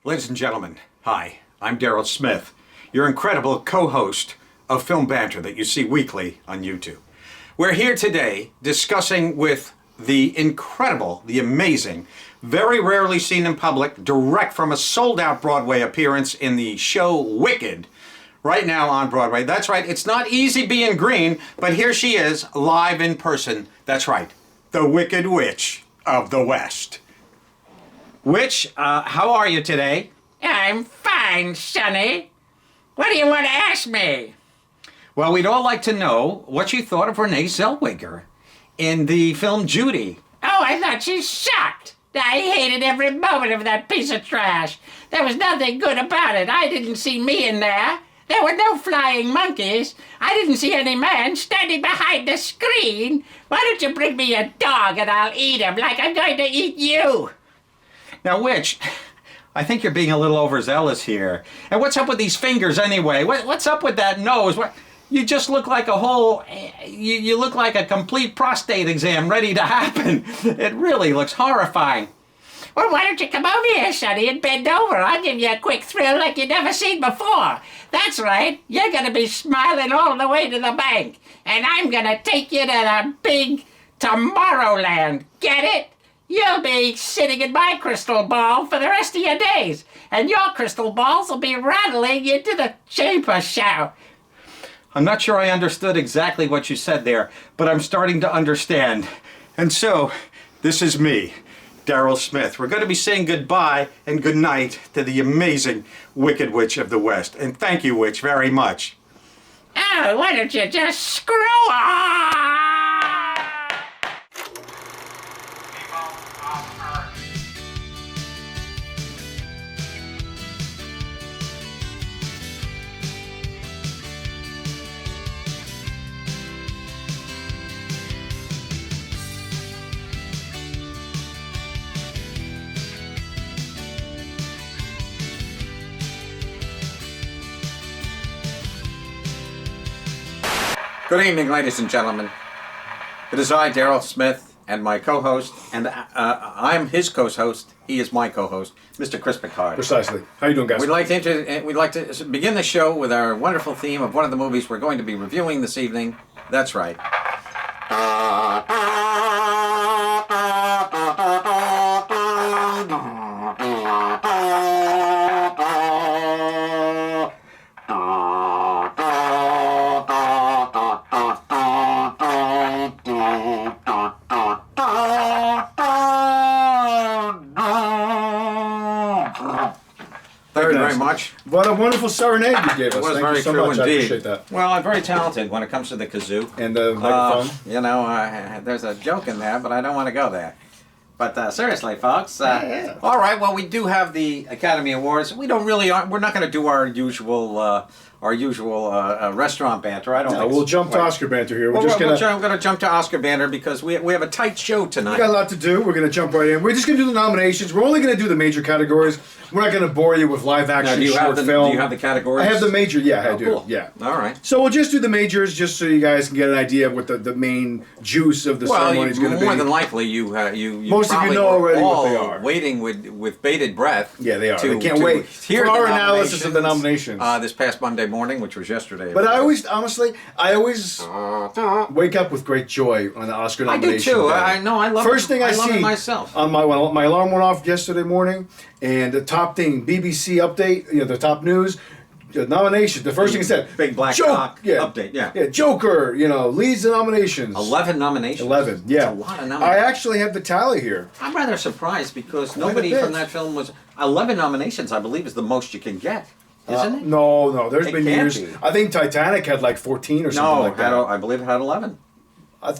Ladies and gentlemen, hi, I'm Daryl Smith, your incredible co-host of Film Banter that you see weekly on YouTube. We're here today discussing with the incredible, the amazing, very rarely seen in public, direct from a sold-out Broadway appearance in the show Wicked, right now on Broadway. That's right, it's not easy being green, but here she is, live in person. That's right, the Wicked Witch of the West. Witch, how are you today? I'm fine, Sonny. What do you want to ask me? Well, we'd all like to know what you thought of Renee Zellweger in the film Judy. Oh, I thought she sucked. I hated every moment of that piece of trash. There was nothing good about it. I didn't see me in there. There were no flying monkeys. I didn't see any man standing behind the screen. Why don't you bring me a dog and I'll eat him like I'm going to eat you? Now, Witch, I think you're being a little overzealous here. And what's up with these fingers anyway? What's up with that nose? You just look like a whole... You look like a complete prostate exam ready to happen. It really looks horrifying. Well, why don't you come over here, Sonny, and bend over? I'll give you a quick thrill like you've never seen before. That's right. You're going to be smiling all the way to the bank. And I'm going to take you to the big Tomorrowland. Get it? You'll be sitting in my crystal ball for the rest of your days. And your crystal balls will be rattling into the chamber show. I'm not sure I understood exactly what you said there, but I'm starting to understand. And so, this is me, Daryl Smith. We're going to be saying goodbye and goodnight to the amazing Wicked Witch of the West. And thank you, Witch, very much. Oh, why don't you just screw off? Good evening, ladies and gentlemen. It is I, Daryl Smith, and my co-host, and I'm his co-host. He is my co-host, Mr. Chris Picard. Precisely. How you doing, guys? We'd like to begin the show with our wonderful theme of one of the movies we're going to be reviewing this evening. That's right. Thank you very much. What a wonderful serenade you gave us. It was Thank very you so true much. indeed. I appreciate that. Well, I'm very talented when it comes to the kazoo. And the microphone. You know, there's a joke in there, but I don't want to go there. But seriously, folks. Yeah. All right. Well, we do have the Academy Awards. We're not going to do our usual restaurant banter. I don't. No, think we'll so. jump to Wait. Oscar banter here. We're We're just going to jump to Oscar banter because we have a tight show tonight. We got a lot to do. We're gonna jump right in. We're just gonna do the nominations. We're only gonna do the major categories. We're not gonna bore you with live Now, action do you short have the film. Do you have the categories? I have the major. Yeah, I Oh, do. cool. Yeah. All right. So we'll just do the majors, just so you guys can get an idea of what the main juice of the ceremony is going to be. More than likely, you Most of you probably know were already what all they are. waiting with bated breath. Yeah, they are. To, They can't to wait hear for the our analysis of the nominations, nominations. this past Monday morning, which was yesterday. But I always wake up with great joy on the Oscar I do nomination too. day. I know. I love First it. thing I love see it myself. on my alarm went off yesterday morning, and the top thing, BBC update, the top news, the nomination. The first thing it said, Big black cock update. Yeah. Joker. leads the nominations. 11 nominations. 11. Yeah. That's a lot of I nominations. actually have the tally here. I'm rather surprised because Quite a nobody bit. from that film was 11 nominations. I believe is the most you can get, isn't it? No. There's It been can't years. be. I think Titanic had like 14 or something No, like that. I believe it had 11.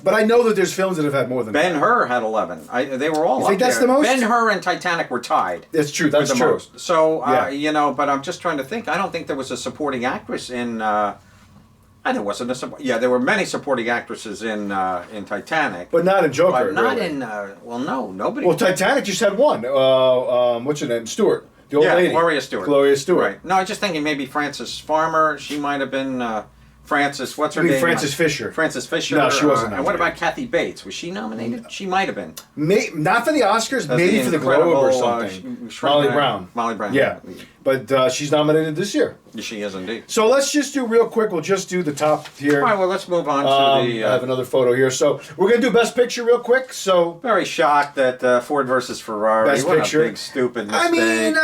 But I know that there's films that have had more than that. Ben-Hur had 11. They were all You up think that's there. the most? Ben-Hur and Titanic were tied. That's true. That's the true. most. So, Yeah. but I'm just trying to think. I don't think there was a supporting actress in. There wasn't a. There were many supporting actresses in Titanic, But not in Joker. but not really. in. No, nobody. Well, Titanic just had one. What's her name? Stewart. The old lady. Gloria Stewart. Gloria Stewart. Right. No, I'm just thinking maybe Frances Farmer. She might have been Frances, what's her I mean, name? Frances Fisher. Frances Fisher. No, she wasn't And what nominated. about Kathy Bates? Was she nominated? She might have been. Not for the Oscars, That's maybe the for the Globe or incredible, something. Shrek Molly Knight. Brown. Molly Brown. Yeah, but she's nominated this year. She is indeed. So let's just do real quick. We'll just do the top here. All right, well, let's move on to the... I have another photo here. So we're going to do Best Picture real quick. So very shocked that Ford versus Ferrari. Best what Picture. a big, stupid mistake. I mean,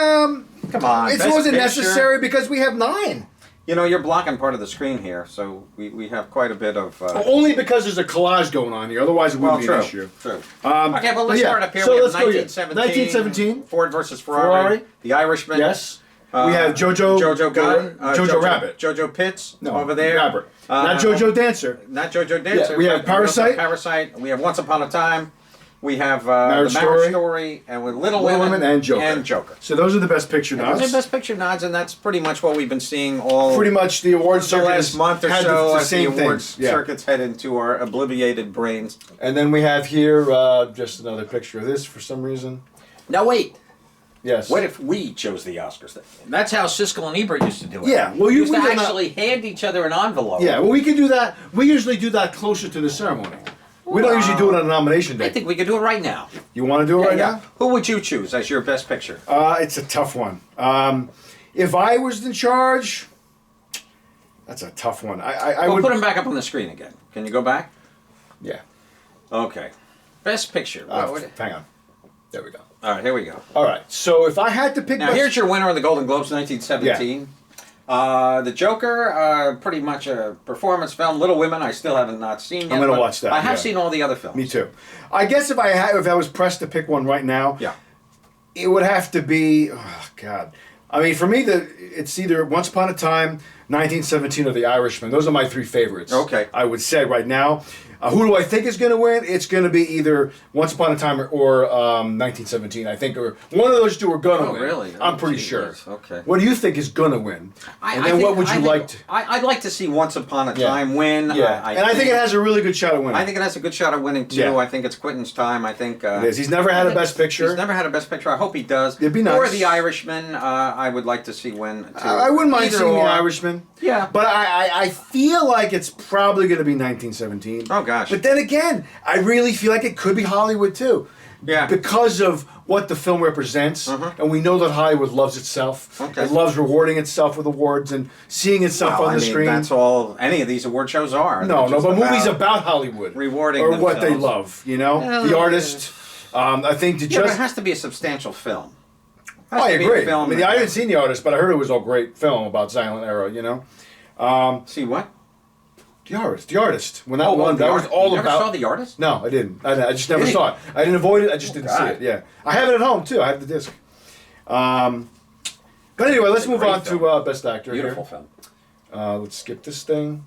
come on. it Best wasn't Picture. necessary because we have 9. You know, you're blocking part of the screen here, so we have quite a bit of... Only because there's a collage going on here. Otherwise, it wouldn't be an issue. True. Um, Okay, well, let's yeah, start up here. so We have let's go here. 1917. 1917. Ford versus Ferrari. The Irishman. Yes. We have Jojo Gunn. Jojo Rabbit. Jojo Pitts No, over there. Rabbit. Not Jojo Dancer. Not Jojo Dancer. Yeah, we have but Parasite. Parasite. We have Once Upon a Time. We have Marriage The Marriage Story. Story. And with Little Little Women. Women and Joker. And Joker. So those are the Best Picture Those nods. are Best Picture nods, and that's pretty much what we've been seeing all... Pretty much the award the circuit last has month or had so the as the same award things. Yeah. circuits head into our obliviated brains. And then we have here just another picture of this for some reason. Now wait, Yes. what if we chose the Oscars? That's how Siskel and Ebert used to do it. Yeah, well, we used we to did not- actually hand each other an envelope. Yeah, well, we can do that. We usually do that closer to the ceremony. We don't usually do it on nomination day. I think we could do it right now. You want to do it right now? Who would you choose as your best picture? It's a tough one. If I was in charge, that's a tough one. I Well, would put him back up on the screen again. Can you go back? Yeah. Okay. Best picture. Hang on. There we go. All right, here we go. All right. So if I had to pick, Now, here's your winner of the Golden Globes, 1917. The Joker, pretty much a performance film. Little Women, I still haven't not seen yet. I'm gonna but watch that, I have yeah. seen all the other films. Me too. I guess if I was pressed to pick one right now, Yeah. it would have to be. Oh God. I mean, for me, it's either Once Upon a Time, 1917, or The Irishman. Those are my 3 favorites. Okay. I would say right now. Who do I think is going to win? It's going to be either Once Upon a Time or 1917. I think, or one of those 2 are going to Oh, win. really? I'm Oh, pretty gee sure. whiz. Okay. What do you think is going to win? And then I what think- would you like to? I'd like to see Once Upon a Yeah. Time win. Yeah, I think it has a really good shot of winning. I think it has a good shot of winning too. Yeah. I think it's Quentin's time. I think it is. He's never had a Best Picture. He's never had a Best Picture. I hope he does. It'd be nice. Or The Irishman. I would like to see win too. I wouldn't mind Either seeing or. The Irishman. Yeah. But I feel like it's probably going to be 1917. Oh, gosh. But then again, I really feel like it could be Hollywood too. Yeah. Because of what the film represents, and we know that Hollywood loves itself. Okay. It loves rewarding itself with awards and seeing itself Well, on the I mean, screen. that's all any of these award shows are. No, They're but just movies about Hollywood rewarding or what they themselves. love. You know, Yeah. the artist. I think to Yeah, but just. it has to be a substantial film. Has I to be a agree. I film mean, I haven't seen the artist, but I heard it was a great film about silent era. You know. See what? The artist. When that one, The that was Artist. all you never about. saw The Artist? No, I didn't. I just never Really? saw it. I didn't avoid it. I just didn't see God. it. Yeah, I have it at home too. I have the disc. But anyway, let's It's a move great on film. to Best Actor. Beautiful here. film. Let's skip this thing.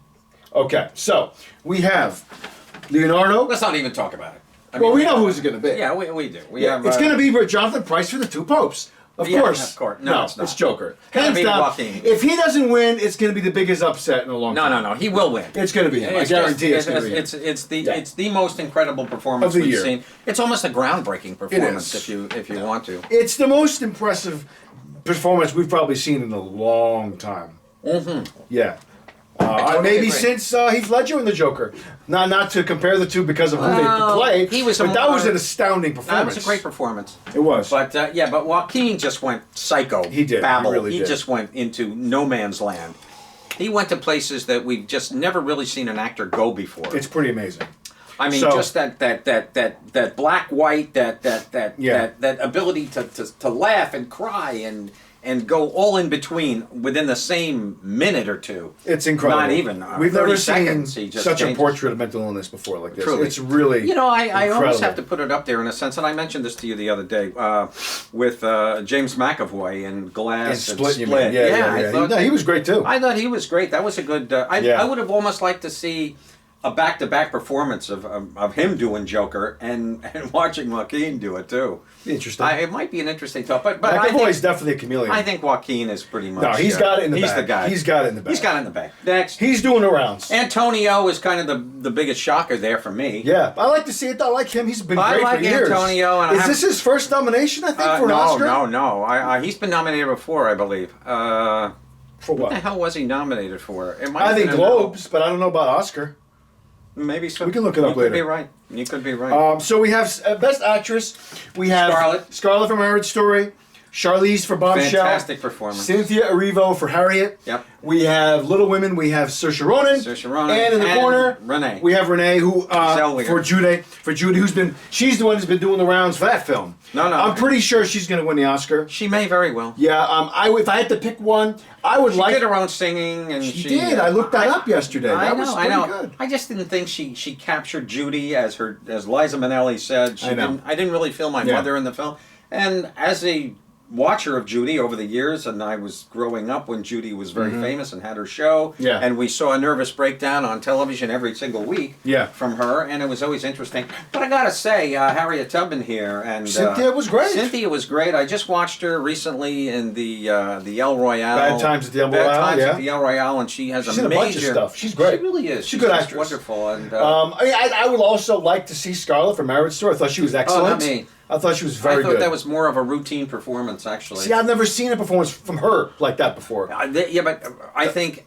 Okay, so we have Leonardo. Let's not even talk about it. I Well, mean, we know who's it going to be. Yeah, we do. We Yeah, have, it's going to be Jonathan Pryce for the Two Popes. Of Yeah, course. of course. No, it's not. it's Joker. Gotta Hands be down. Joaquin. If he doesn't win, it's going to be the biggest upset in a long time. No. He will win. It's going to be him. I guarantee it's going to be him. It's the most incredible performance Of the we've year. seen. It's almost a groundbreaking performance is. if you want to. It's the most impressive performance we've probably seen in a long time. Mm-hmm. Yeah. totally Maybe agree. since Heath Ledger and the Joker. Not to compare the two because of who Well, they played. he was but a that was more- an astounding That performance. was a great performance. It was. But but Joaquin just went psycho. He did. He Babble. really He did. just went into no man's land. He went to places that we've just never really seen an actor go before. It's pretty amazing. I mean, So- just that black white that ability to laugh and cry and go all in between within the same minute or two. It's incredible. Not even. We've 30 never seconds, seen he just such a changes. portrait of mental illness before like this. Truly. It's really You know, I almost incredible. have to put it up there in a sense, and I mentioned this to you the other day with James McAvoy in Glass And and Split, you mean. Yeah. I thought he was great too. I thought he was great. That was a good. Yeah. I would have almost liked to see a back-to-back performance of him doing Joker and watching Joaquin do it too. Interesting. It might be an interesting thought, but I McAvoy's think, definitely a chameleon. I think Joaquin is pretty much. No, he's got it in the he's bag. the guy. He's got it in the bag. He's got it in the bag. Next, He's doing the rounds. Antonio is kind of the biggest shocker there for me. Yeah, I like to see it. I like him. He's been I great like for years. Antonio, and I Is have- this his first nomination? I think for an no, Oscar. no. He's been nominated before, I believe. For What the what? hell was he nominated for? It might I have think been Globes, but I don't know about Oscar. Maybe so. We can look it up You later. could be right. You could be right. So we have Best Actress. We have Scarlett from Marriage Story. Charlize for Bombshell. Fantastic performance. Cynthia Erivo for Harriet. Yep. We have Little Women. We have Saoirse Ronan. Saoirse Ronan. And in the corner, Renee. we have Renee, who Zellweger. for Judy, she's the one who's been doing the rounds for that film. No. I'm pretty sure she's going to win the Oscar. She may very well. Yeah. If I had to pick one, I would She like. did her own singing, and She did. I looked that up yesterday. I That know. was I pretty know. good. I just didn't think she captured Judy as Liza Minnelli said. I know. I didn't really feel my mother in the film, and as a watcher of Judy over the years, and I was growing up when Judy was very famous and had her show, Yeah. and we saw a nervous breakdown on television every single week from her, and it was always interesting. But I gotta say, Harriet Tubman here, and Cynthia was great. Cynthia was great. I just watched her recently in the El Royale. Bad Times at the El Royale, Bad Times yeah. at the El Royale, and she has She's a in a major bunch of stuff. She's great. She really is. She's a good just actress. Wonderful, and I would also like to see Scarlett from Marriage Story. I thought she was excellent. not me. I thought she was very I thought good. that was more of a routine performance, actually. See, I've never seen a performance from her like that before. Yeah, but I think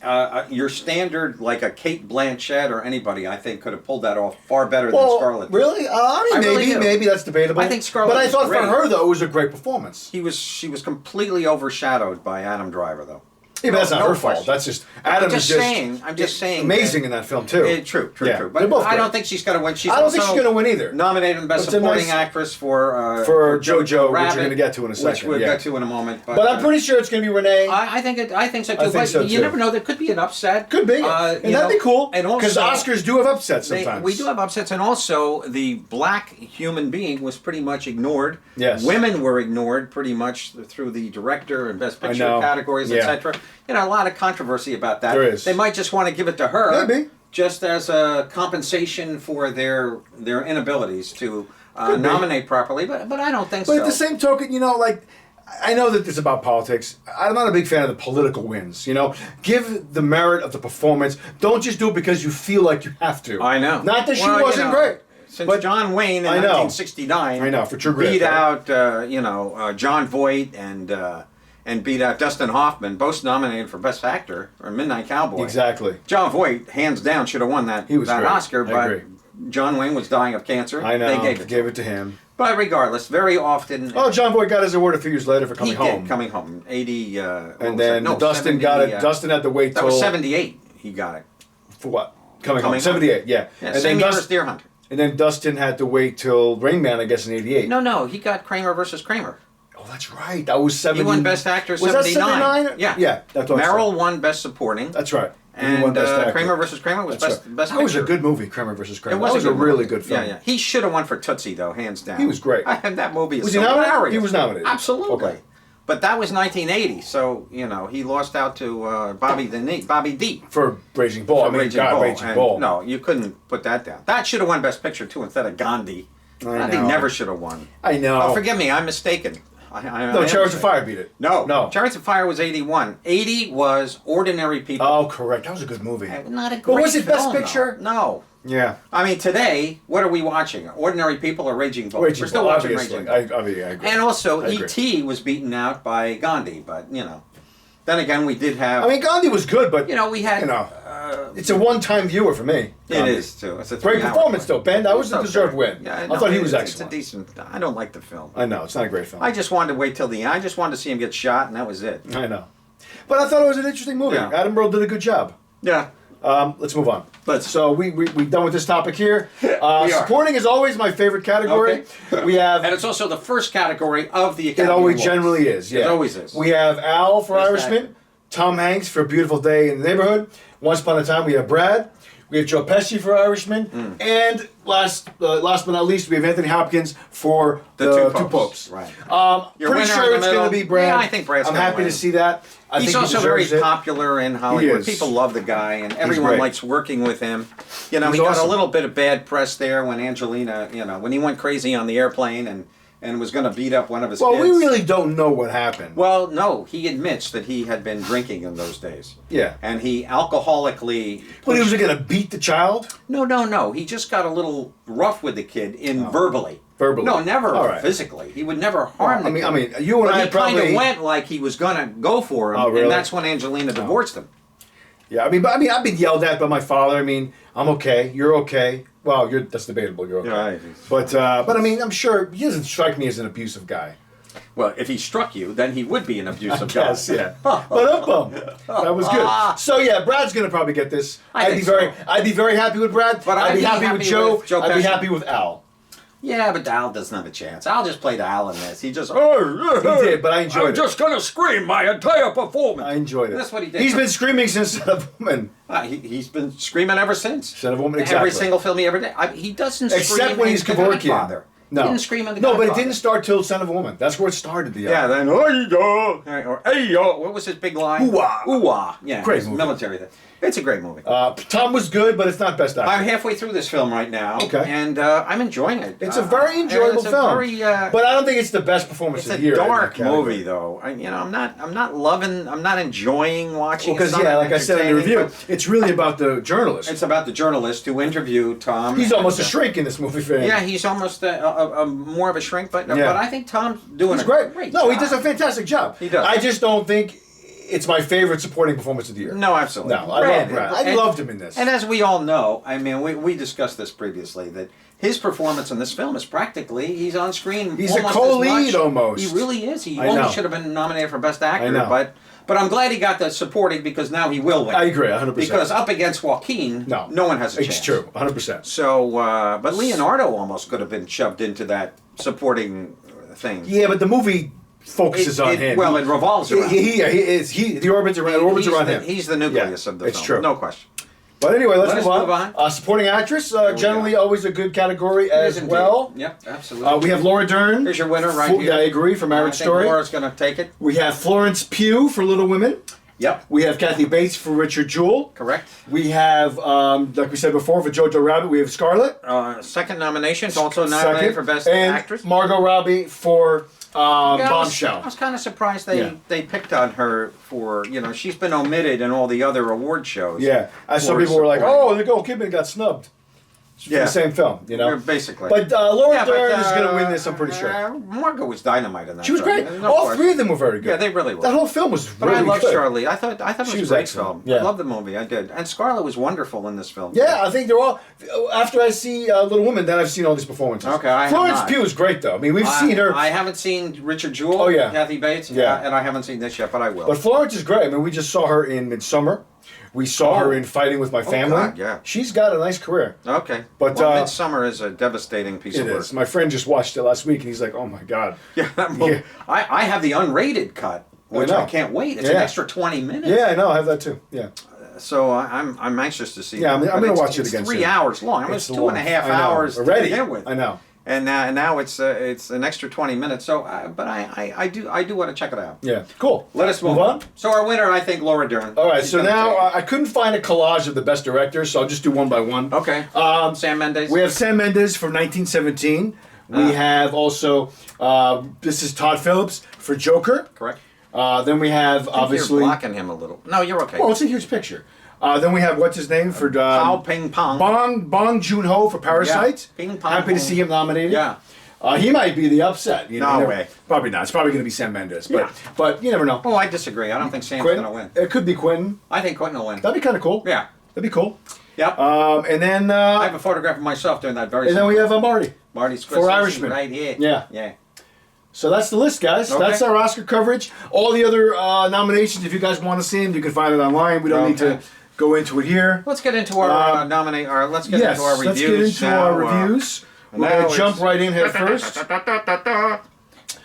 your standard, like a Kate Blanchett or anybody, I think could have pulled that off far better than Scarlett did. Really? I mean, really do. maybe that's debatable. I think Scarlett But I was thought great. for her though, it was a great performance. She was completely overshadowed by Adam Driver, though. Yeah, but that's not No her fault. question. That's just Adam I'm just is saying. I'm just saying. amazing in that film too. True. Yeah, But they're both I don't great. think she's going to win. She's I don't think also she's going to win either. nominated Best But it's a Supporting nice- Actress for JoJo, Rabbit, which we're going to get to in a second. which we'll yeah. get to in a moment. But I'm pretty sure it's going to be Renee. I think so too. I think but so, you too. never know. There could be an upset. Could be, you and that'd know, be cool. And Because also, Oscars do have upsets sometimes. we do have upsets, and also the black human being was pretty much ignored. Yes. Women were ignored pretty much through the director and Best Picture know. categories, Yeah. etc. You know, a lot of controversy about that. There is. They might just want to give it to her, Maybe. just as a compensation for their inabilities to Could be. nominate properly. But I don't think But so. at the same token, like, I know that it's about politics. I'm not a big fan of the political wins. Give the merit of the performance. Don't just do it because you feel like you have to. I know. Not that she Well, wasn't great. Since but John Wayne in I know. 1969 I know, for True Grit, beat right? out John Voight and beat out Dustin Hoffman, both nominated for Best Actor or Midnight Cowboy. Exactly. John Voight, hands down, should have won that He was great. Oscar, I but agree. John Wayne was dying of cancer. I know. They gave it. to him. But regardless, very often Oh, John Boyd got his award a few years later for Coming he Home. did Coming Home. 80. And then Dustin got it. Dustin had to wait That till was 78. He got it. for what? Coming Home. Home. 78. Yeah. Yeah, And same then year as Deer Hunter. And then Dustin had to wait till Rain Man, I guess, in '88. No, he got Kramer versus Kramer. Oh, that's right. That was 70. He won Best Actor Was that 79. 79? Yeah. Yeah. That's what I said. Merrill won Best Supporting. That's right. He And won Best Actor. Kramer versus Kramer was That's best right. best That was a picture. good movie, Kramer versus Kramer. It was that was a a good really movie. good film. Yeah. He should have won for Tootsie though, hands down. He was great. And that movie is Was so he nominated? hilarious. He was nominated. Absolutely. Okay. But that was 1980, so he lost out to Bobby D. For Raging Bull. for Raging Bull. Raging And Bull. No, you couldn't put that down. That should have won Best Picture too instead of Gandhi. Gandhi know. never should have won. I know. Oh, forgive me, I'm mistaken. I No, am Chariots of mistaken. Fire beat it. No. Chariots of Fire was 81. 80 was Ordinary People. Oh, correct. That was a good movie. Not a great But was it Best film, Picture? though. No. Yeah. I mean, today, what are we watching? Ordinary People or Raging Bull? Raging We're still Bull, watching obviously. Raging Bull. I agree. And also, I agree. E.T. was beaten out by Gandhi, but, Then again, we did have... I mean, Gandhi was good, but we had... it's a one-time viewer for me. it Gandhi. is, too. It's a Great 3-hour performance, film. though, Ben. That was It's a deserved okay. win. Yeah, I no, thought he was It's a excellent. decent... I don't like the film. I know it's not a great film. I just wanted to wait till the end. I just wanted to see him get shot, and that was it. I know, but I thought it was an interesting movie. Yeah. Adam Brody did a good job. Yeah. Let's move on. Let's. So we done with this topic here. We are. Supporting is always my favorite category. Okay. We have. And it's also the first category of the It Academy always Awards. generally is. Yeah. It always is. We have Al for Best Irishman, actor. Tom Hanks for A Beautiful Day in the Neighborhood. Once Upon a Time, we have Brad. We have Joe Pesci for Irishman, and last but not least, we have Anthony Hopkins for The Two Two Popes. Right. Pretty Your winner in sure the it's going middle. to be Brad. Yeah, I think Brad's I'm gonna happy win. to see that. I He's think he also very deserves it. popular in Hollywood. is. People love the guy, and everyone great. likes working with him. He He's got awesome. a little bit of bad press there when Angelina, when he went crazy on the airplane and was going to beat up one of his Well, kids. we really don't know what happened. Well, no, he admits that he had been drinking in those days. Yeah. And he alcoholically... But he was going to beat the child? No. He just got a little rough with the kid verbally. Verbally. No, never All right. physically. He would never harm the kid. I mean, you and but I he probably kind of went like he was gonna go for him, Oh, really? and that's when Angelina divorced him. Yeah, I've been yelled at by my father. I mean, I'm okay. You're okay. Well, that's debatable. You're okay. Right. But I mean, I'm sure he doesn't strike me as an abusive guy. Well, if he struck you, then he would be an abusive guy. Yes, yeah. But that was good. So yeah, Brad's gonna probably get this. I'd be very happy with Brad. But I'd be happy with Joe. I'd be Pesci. happy with Al. Yeah, but Al doesn't have a chance. Al just played Al in this. He just He did, but I enjoyed it. I'm just gonna scream my entire performance. I enjoyed it. That's what he did. He's been screaming since Son of a Woman. He's been screaming ever since. Son of a Woman, Every exactly. single film he ever did. He doesn't Except scream when in he's The Kevorkian. Godfather. No. He didn't scream in The No, Godfather. but it didn't start till Son of a Woman. That's where it started. Yeah, then hey yo, or hey yo. What was his big line? Ooh-ah. Ooh-ah. Yeah, Great his movie. military thing. It's a great movie. Tom was good, but it's not best actor. I'm halfway through this film right now, Okay. and I'm enjoying it. It's a very enjoyable it's a film, very, but I don't think it's the best performance it's of a the year. dark in that category. movie, though. I'm not enjoying watching. Because it. It's not like I said in the entertaining, review, but it's really about the journalist. it's about the journalist who interviewed Tom. He's almost a shrink in this movie for him. Yeah, he's almost a more of a shrink, but Yeah. I think Tom's doing He's a great. great No, he job. does a fantastic job. He does. I just don't think it's my favorite supporting performance of the year. No, absolutely. No, I love Brad. I loved him in this. And as we all know, I mean, we discussed this previously, that his performance in this film is practically, he's on screen He's a almost co-lead as much. almost. He really is. He I only know. should have been nominated for Best Actor, I know. but I'm glad he got the supporting because now he will win. I agree, 100%. Because up against Joaquin, no one has a chance. It's true, 100%. So, but Leonardo almost could have been shoved into that supporting thing. Yeah, but the movie focuses on him. Well, it revolves around him. The orbits around him. He's the nucleus of the it's film. true. No question. But anyway, let's Let us move move on. on. Supporting actress, generally go. always a good category as Indeed. well. Yep, absolutely. We have Laura Dern. Here's your winner right here. Yeah, I agree, for Marriage I think Story. Laura's going to take it. We have Florence Pugh for Little Women. Yep. We have Kathy Bates for Richard Jewell. Correct. We have, like we said before, for Jojo Rabbit, we have Scarlett. Second nomination. It's also nominated for Best and Actress. Margot Robbie for Bombshell. I was kind of surprised Yeah. they picked on her for, she's been omitted in all the other award shows. Yeah. Some for people were like, supporting. oh, Nicole Kidman got snubbed. For Yeah. the same film, Basically. But Laura Yeah, but, Dern is going to win this, I'm pretty sure. Margot was dynamite in that. She was film. great. No All question. three of them were very good. Yeah, they really were. That whole film was But really I love good. Charlie. I thought it She was was a great excellent. film. Yeah. I love the movie. I did. And Scarlett was wonderful in this film. Yeah, I think they're all. After I see Little Women, then I've seen all these performances. Okay, I have Florence not. Pugh is great, though. I mean, we've seen her. I haven't seen Richard Jewell. Oh, yeah. Kathy Bates. Yeah. And I haven't seen this yet, but I will. But Florence is great. I mean, we just saw her in Midsummer. We saw her in Fighting with My Family. God, yeah. She's got a nice career. Okay. But, well, Midsummer is a devastating piece It of work. is. My friend just watched it last week, and he's like, "Oh my god." Yeah, that movie. Yeah. I have the unrated cut, which know. I can't wait. It's an Yeah. extra 20 minutes. Yeah, I know. I have that too. Yeah. So I'm anxious to see. Yeah, that. I'm But gonna it's- watch it it's again 3 soon. hours long. I mean, it's It's 2.5 long. I know. hours Already. to begin with. I know. And now it's an extra 20 minutes. So, but I do want to check it out. Yeah. Cool. Let us move on. So our winner, I think, Laura Dern. All right. She's So gonna now take it. I couldn't find a collage of the best directors, so I'll just do one by one. Okay. Sam Mendes. We have Sam Mendes from 1917. We have also this is Todd Phillips for Joker. Correct. Then we have You're obviously. blocking him a little. No, you're okay. Well, it's a huge picture. Then we have what's his name for Pao Ping Pong. Bong Joon-ho for Parasite. Yeah. Ping Pong Happy to Pong. see him nominated. Yeah. He might be the upset. No never- way. Probably not. It's probably going to be Sam Mendes. But Yeah. but you never know. Oh, I disagree. I don't think Sam's Quentin? going to win. It could be Quentin. I think Quentin will win. That'd be kind of cool. Yeah. That'd be cool. Yep. And then I have a photograph of myself doing that very and then we simple. have Marty. Marty for Scorsese Irishman. right here. Yeah. Yeah. So that's the list, guys. Okay. That's our Oscar coverage. All the other nominations, if you guys want to see them, you can find it online. We don't need to Okay. go into it here. Let's get into our let's get Yes, into our reviews. let's get into now, our reviews. We're now going to jump it's- right in head first.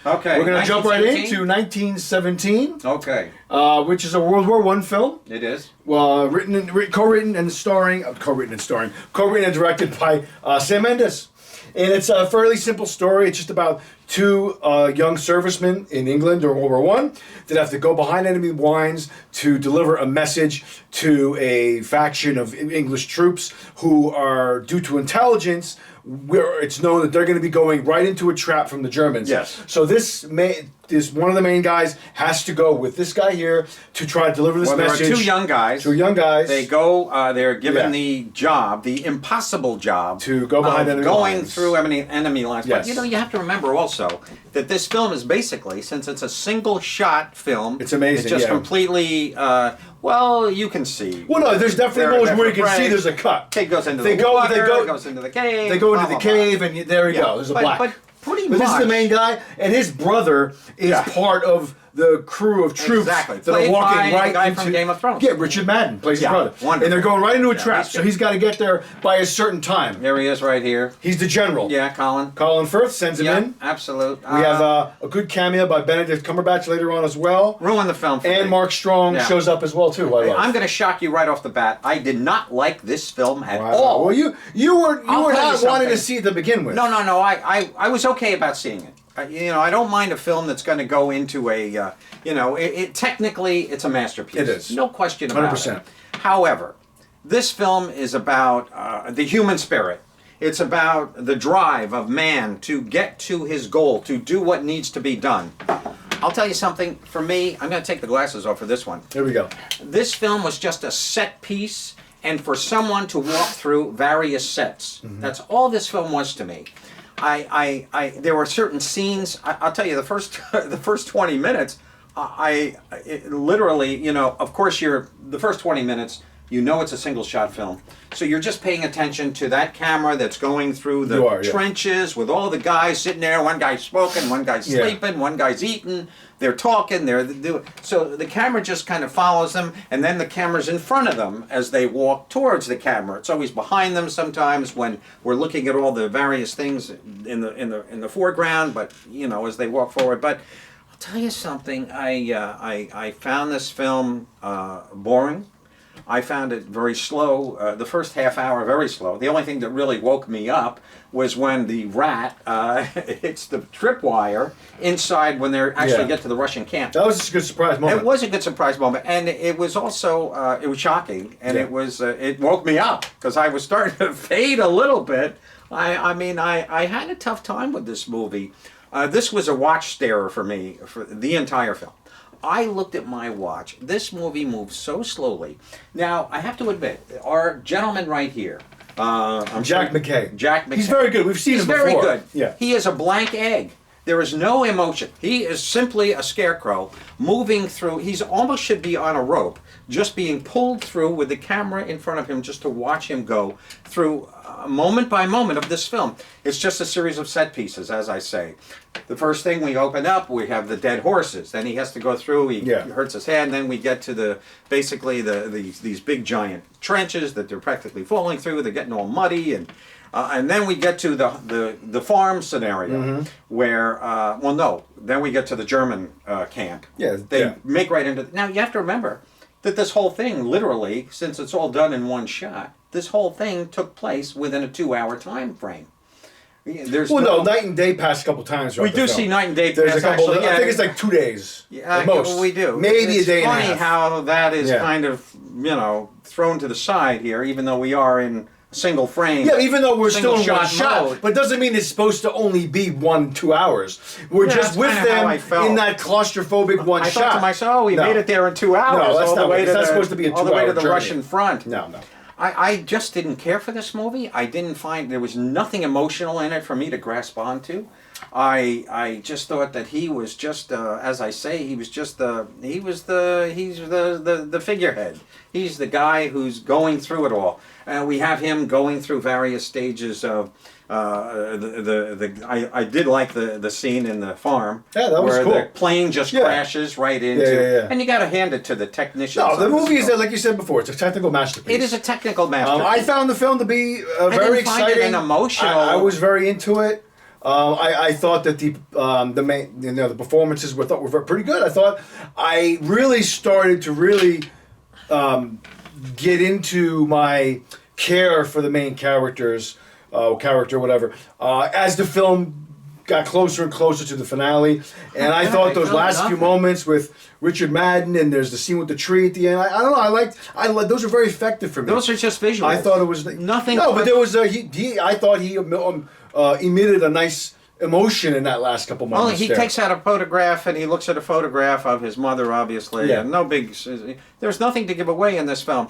Okay. We're going to jump right 1917? into 1917, Okay. which is a World War I film. It is. Co-written and directed by Sam Mendes. And it's a fairly simple story. It's just about two young servicemen in England during World War I that have to go behind enemy lines to deliver a message to a faction of English troops who are, due to intelligence, where it's known that they're going to be going right into a trap from the Germans. Yes. So this this one of the main guys has to go with this guy here to try to deliver this message. There are two young guys. Two young guys. They go. They're given the job, the impossible job, to go behind enemy going lines. through enemy lines. Yes. But you have to remember also that this film is basically, since it's a single shot film, it's amazing. It's just completely. Well, you can see. Well, no, there's definitely moments where you can see there's a cut. Kid goes into the water. Goes into the cave. They go into the cave, and there you go. There's a black. But pretty But much. this is the main guy, and his brother is part of the crew of troops that are walking right guy into from Game of Thrones. Yeah, Richard Madden plays his brother. Wonderful. And they're going right into a trap, so he's got to get there by a certain time. There he is right here. He's the general. Yeah, Colin. Colin Firth sends him in. Absolute. We have a good cameo by Benedict Cumberbatch later on as well. Ruined the film for me. And Mark Strong shows up as well too. I'm going to shock you right off the bat. I did not like this film at all. Well, you were not wanting to see it to begin with. No. I was okay about seeing it. I don't mind a film that's going to go into a, technically it's a masterpiece. It is. No question about 100%. it. However, this film is about the human spirit. It's about the drive of man to get to his goal, to do what needs to be done. I'll tell you something, for me, I'm going to take the glasses off for this one. Here we go. This film was just a set piece, and for someone to walk through various sets. Mm-hmm. That's all this film was to me. There were certain scenes. I'll tell you, the first 20 minutes, literally, of course, the first 20 minutes, it's a single shot film. So you're just paying attention to that camera that's going through the trenches with all the guys sitting there. One guy's smoking, one guy's sleeping, one guy's eating. They're talking. So the camera just kind of follows them, and then the camera's in front of them as they walk towards the camera. It's always behind them sometimes when we're looking at all the various things in the foreground. But as they walk forward. But I'll tell you something. I found this film boring. I found it very slow. The first half hour, very slow. The only thing that really woke me up was when the rat hits the tripwire inside when they actually get to the Russian camp. That was a good surprise moment. It was a good surprise moment, and it was also it was shocking, and it woke me up because I was starting to fade a little bit. I had a tough time with this movie. This was a watch starer for me for the entire film. I looked at my watch. This movie moves so slowly. Now, I have to admit, our gentleman right here, Jack McKay. Jack McKay. He's very good. We've seen him before. He's very good. Yeah. He is a blank egg. There is no emotion. He is simply a scarecrow moving through. He's almost should be on a rope, just being pulled through with the camera in front of him just to watch him go through moment by moment of this film. It's just a series of set pieces, as I say. The first thing we open up, we have the dead horses. Then he has to go through. He hurts his hand. Then we get to these big giant trenches that they're practically falling through. They're getting all muddy, and then we get to the farm scenario where then we get to the German camp. They make right into. Now you have to remember that this whole thing, literally, since it's all done in one shot, this whole thing took place within a 2-hour time frame. Night and day passed a couple times. We do see night and day. There's a couple. I think it's like 2 days. Yeah, most. We do. Maybe it's a day and a funny half. how that is kind of thrown to the side here, even though we are in a single frame. Yeah, even though we're still in one shot, mode. but it doesn't mean it's supposed to only be 2 hours. We're just with them in that claustrophobic one shot. I thought to myself, we made it there in 2 hours. No, that's all not. the way It's not supposed to be a 2-hour all the way to the journey. Russian front. No. I just didn't care for this movie. I didn't find there was nothing emotional in it for me to grasp onto. I just thought that he was just as I say, he's the figurehead. He's the guy who's going through it all. We have him going through various stages of I did like the scene in the farm that was where cool. the plane just crashes right into and you got to hand it to the technicians. No, the movie is like you said before. It's a technical masterpiece. It is a technical masterpiece. I found the film to be very exciting. I didn't find it an emotional. I was very into it. I thought that the main the performances were pretty good. I really started to get into my care for the main characters. Whatever. As the film got closer and closer to the finale, and I thought those last few moments with Richard Madden, and there's the scene with the tree at the end. I don't know. I like those are very effective for me. Those are just visuals. I thought it was nothing. No, but there was I thought he emitted a nice emotion in that last couple Well, moments. he takes out a photograph and he looks at a photograph of his mother, obviously. Yeah. And no big. There's nothing to give away in this film.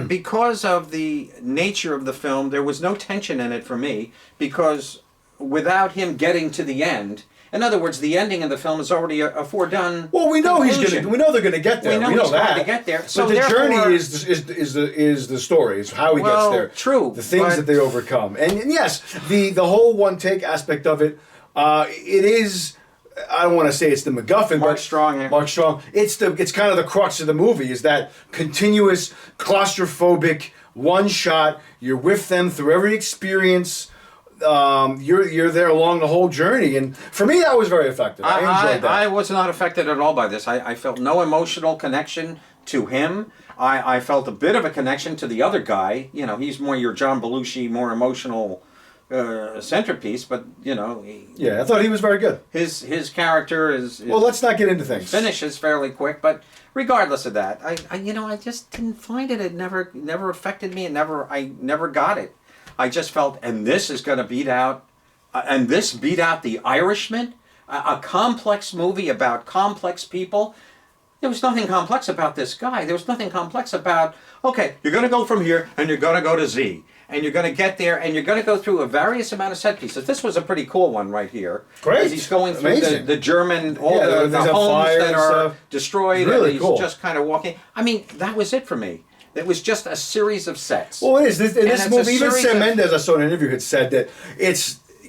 Because of the nature of the film, there was no tension in it for me, because without him getting to the end, in other words, the ending of the film is already a foredone. Well, we know conclusion. we know they're gonna get there. We know he's that. going to get there. So but the therefore, journey is the story. It's how he Well, gets there. true, The things but- that they overcome, and yes, the whole one take aspect of it. It is. I don't want to say it's the MacGuffin, Mark but Strong, yeah. Mark Strong. It's kind of the crux of the movie. Is that continuous claustrophobic one shot? You're with them through every experience. You're there along the whole journey, and for me that was very effective. I enjoyed that. I was not affected at all by this. I felt no emotional connection to him. I felt a bit of a connection to the other guy. You know, he's more your John Belushi, more emotional centerpiece. But you know, Yeah, I thought he was very good. his character is Well, let's not get into things. finishes fairly quick. But regardless of that, I just didn't find it. It never affected me. I never got it. I just felt, and this is going to beat out, and this beat out The Irishman, a complex movie about complex people. There was nothing complex about this guy. There was nothing complex about, okay, you're going to go from here, and you're going to go to Z, and you're going to get there, and you're going to go through a various amount of set pieces. This was a pretty cool one right here. Great. As he's going through Amazing. the German, all Yeah, the there's a homes fire that and are stuff. destroyed, Really and he's cool. just kind of walking. I mean, that was it for me. It was just a series of sets. Well, it is. In this it's a movie, even series Sam of- Mendes, I saw in an interview, had said that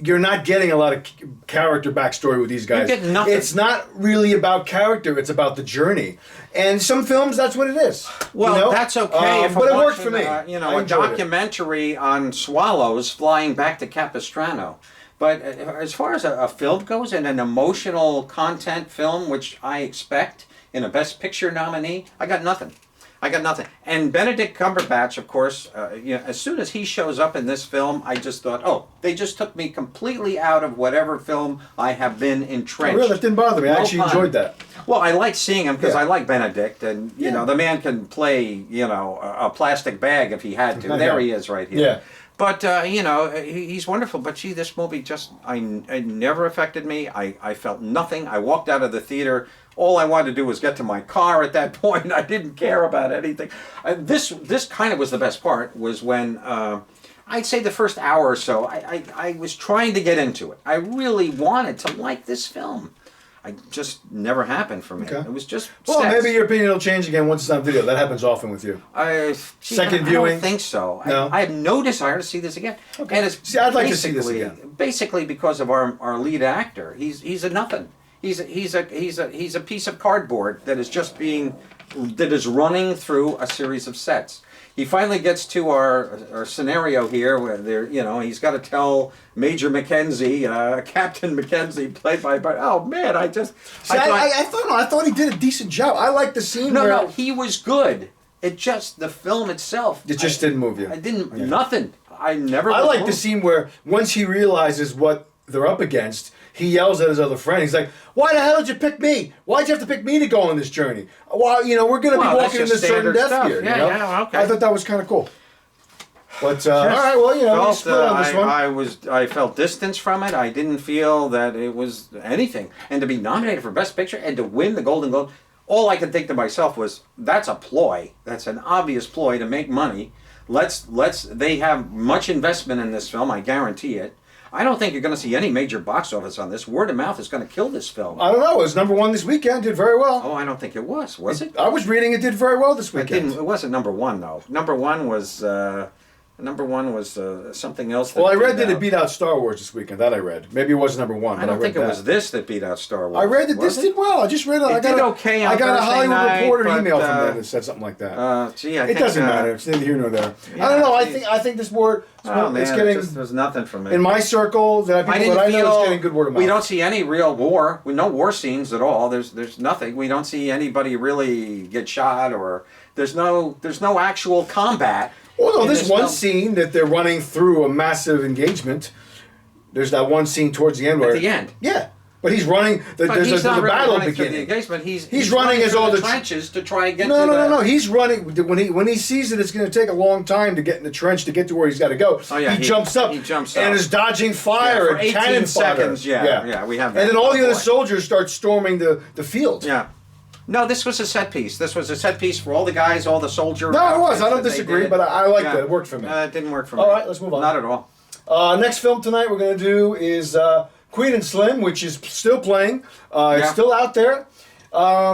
you're not getting a lot of character backstory with these guys. You're getting nothing. It's not really about character; it's about the journey. And some films, that's what it is. Well, you know? that's okay if but I'm it worked watching, for me. I a enjoyed it. documentary on swallows flying back to Capistrano. But as far as a film goes, and an emotional content film, which I expect in a Best Picture nominee, I got nothing. And Benedict Cumberbatch, of course, as soon as he shows up in this film, I just thought, oh, they just took me completely out of whatever film I have been entrenched. Really, that didn't bother me. I No actually pun. enjoyed that. Well, I like seeing him because Yeah. I like Benedict, and you know the man can play a plastic bag if he had to. There he is, right here. Yeah. But he's wonderful. But gee, this movie just it never affected me. I felt nothing. I walked out of the theater. All I wanted to do was get to my car at that point. I didn't care about anything. This kind of was the best part. Was when I'd say the first hour or so. I was trying to get into it. I really wanted to like this film. I just never happened for me. Okay. It was just. Well, sets. maybe your opinion will change again once it's on video. That happens often with you. Second I viewing? don't think so. No? I have no desire to see this again. Okay. And it's See, I'd like to see this basically- again. Basically, because of our lead actor, he's a nothing. He's a piece of cardboard that is running through a series of sets. He finally gets to our scenario here where he's got to tell Major Mackenzie, Captain Mackenzie, played by. Oh man, I thought he did a decent job. I like the scene where no, he was good. It just the film itself. it just didn't move you. I didn't nothing. I never. I was like the moved. scene where once he realizes what they're up against, he yells at his other friend. He's like, "Why the hell did you pick me? Why'd you have to pick me to go on this journey? Well, we're going to Well, be that's walking into just certain standard death stuff. here." Yeah, yeah, okay. I thought that was kind of cool. But all right, well, we Felt, split on this one. I felt distance from it. I didn't feel that it was anything. And to be nominated for Best Picture and to win the Golden Globe, all I could think to myself was, that's a ploy. That's an obvious ploy to make money. They have much investment in this film, I guarantee it. I don't think you're going to see any major box office on this. Word of mouth is going to kill this film. I don't know. It was #1 this weekend. Did very well. Oh, I don't think it was. Was it? I was reading it did very well this weekend. It wasn't #1 though. #1 was something else. Well, I read that out. it beat out Star Wars this weekend. That I read. Maybe it was #1, but I don't read think it that. was this that beat out Star Wars. I read that this Was it? did well. I just read it. I got did a, okay on I got a Thursday Hollywood night, Reporter but, email from them that said something like that. Gee, I It think, doesn't matter. It's neither here nor there. yeah, I don't know. gee. I think this word Oh man, it's getting there's nothing for me. in my circle that I people didn't that I feel know it's getting good word of mouth. we don't see any real war. No war scenes at all. There's nothing. We don't see anybody really get shot or there's no actual combat. Well, no, in there's this one film. scene that they're running through a massive engagement. There's that one scene towards the end where At the end. Yeah. But he's running. But There's he's not the really battle running through the beginning. engagement. He's running as through all the the trenches to try and get No, to no. He's running when he sees that it's going to take a long time to get in the trench to get to where he's got to go. Oh, yeah, he jumps up. He jumps and up. is dodging fire for and 18 cannon seconds. fodder. Yeah, we have that. And then all the Oh, other boy. soldiers start storming the field. Yeah. No, this was a set piece. This was a set piece for all the guys, all the soldier. No, it was. outfits I don't that they disagree, did. but I liked Yeah. it. It worked for me. It didn't work for me. All right, let's move on. Not at all. Next film tonight we're going to do is Queen and Slim, which is still playing. It's still out there.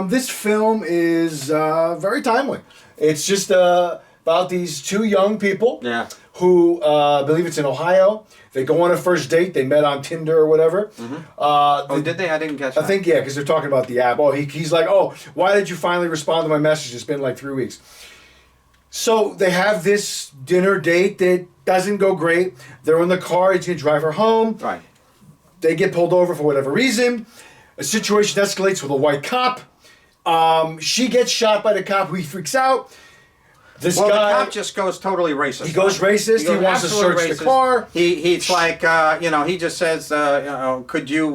This film is very timely. It's just about these two young people Yeah. who I believe it's in Ohio. They go on a first date. They met on Tinder or whatever. Oh, did they? I didn't catch that. I think, yeah, because they're talking about the app. Oh, he's like, oh, why did you finally respond to my message? It's been like 3 weeks. So they have this dinner date that doesn't go great. They're in the car. He's going to drive her home. Right. They get pulled over for whatever reason. A situation escalates with a white cop. She gets shot by the cop who he freaks out. This Well, guy, the cop just goes totally racist. he goes racist. He goes wants to search absolutely the racist. car. He's like, he just says, could you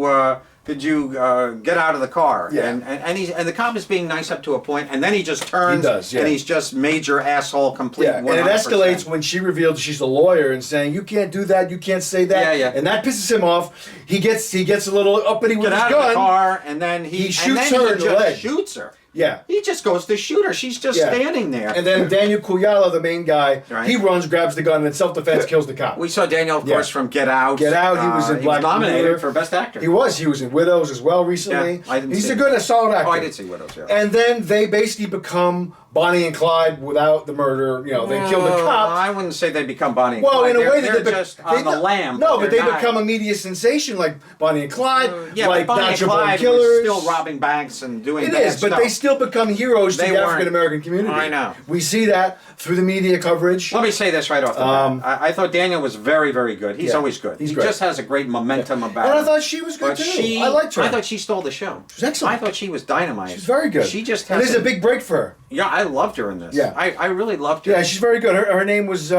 get out of the car? Yeah. And the cop is being nice up to a point, and then he just turns. He does, yeah. And he's just major asshole, complete. Yeah, and it 100%. escalates when she reveals she's a lawyer and saying, "You can't do that. You can't say that." Yeah, yeah. And that pisses him off. He gets a little uppity with Get his out gun. of the car, and then He shoots and then her he in the just leg. shoots her. Yeah. He just goes to shoot her. She's just Yeah. standing there. And then Daniel Kuyala, the main guy, Right. he runs, grabs the gun, and in self-defense kills the cop. We saw Daniel, of course, from Get Out. Get Out. He was in Black nominated Panther. for Best Actor. He was in Widows as well recently. Yeah, I didn't He's see a it. good, solid actor. Oh, I did see Widows, yeah. And then they basically become Bonnie and Clyde without the murder. You know, they kill the cop. I wouldn't say they become Bonnie and Well, Clyde. in a way, they're they just on the lam. No, but they they're not- become a media sensation like Bonnie and Clyde, Yeah, like but Bonnie and Natural Born Clyde Killers. was still robbing banks and doing It bad is, but stuff. they still become heroes to They the weren't- African American community. I know. We see that through the media coverage. Let me say this right off the bat. I thought Daniel was very, very good. He's Yeah, always good. he's he great. just has a great momentum about And him. I thought she was good But too. I liked her. I thought she stole the show. She was excellent. I thought she was dynamite. She's very good. She just and has this is a big break for her. Yeah, I loved her in this. Yeah. I really loved her. Yeah, she's very good. Her name was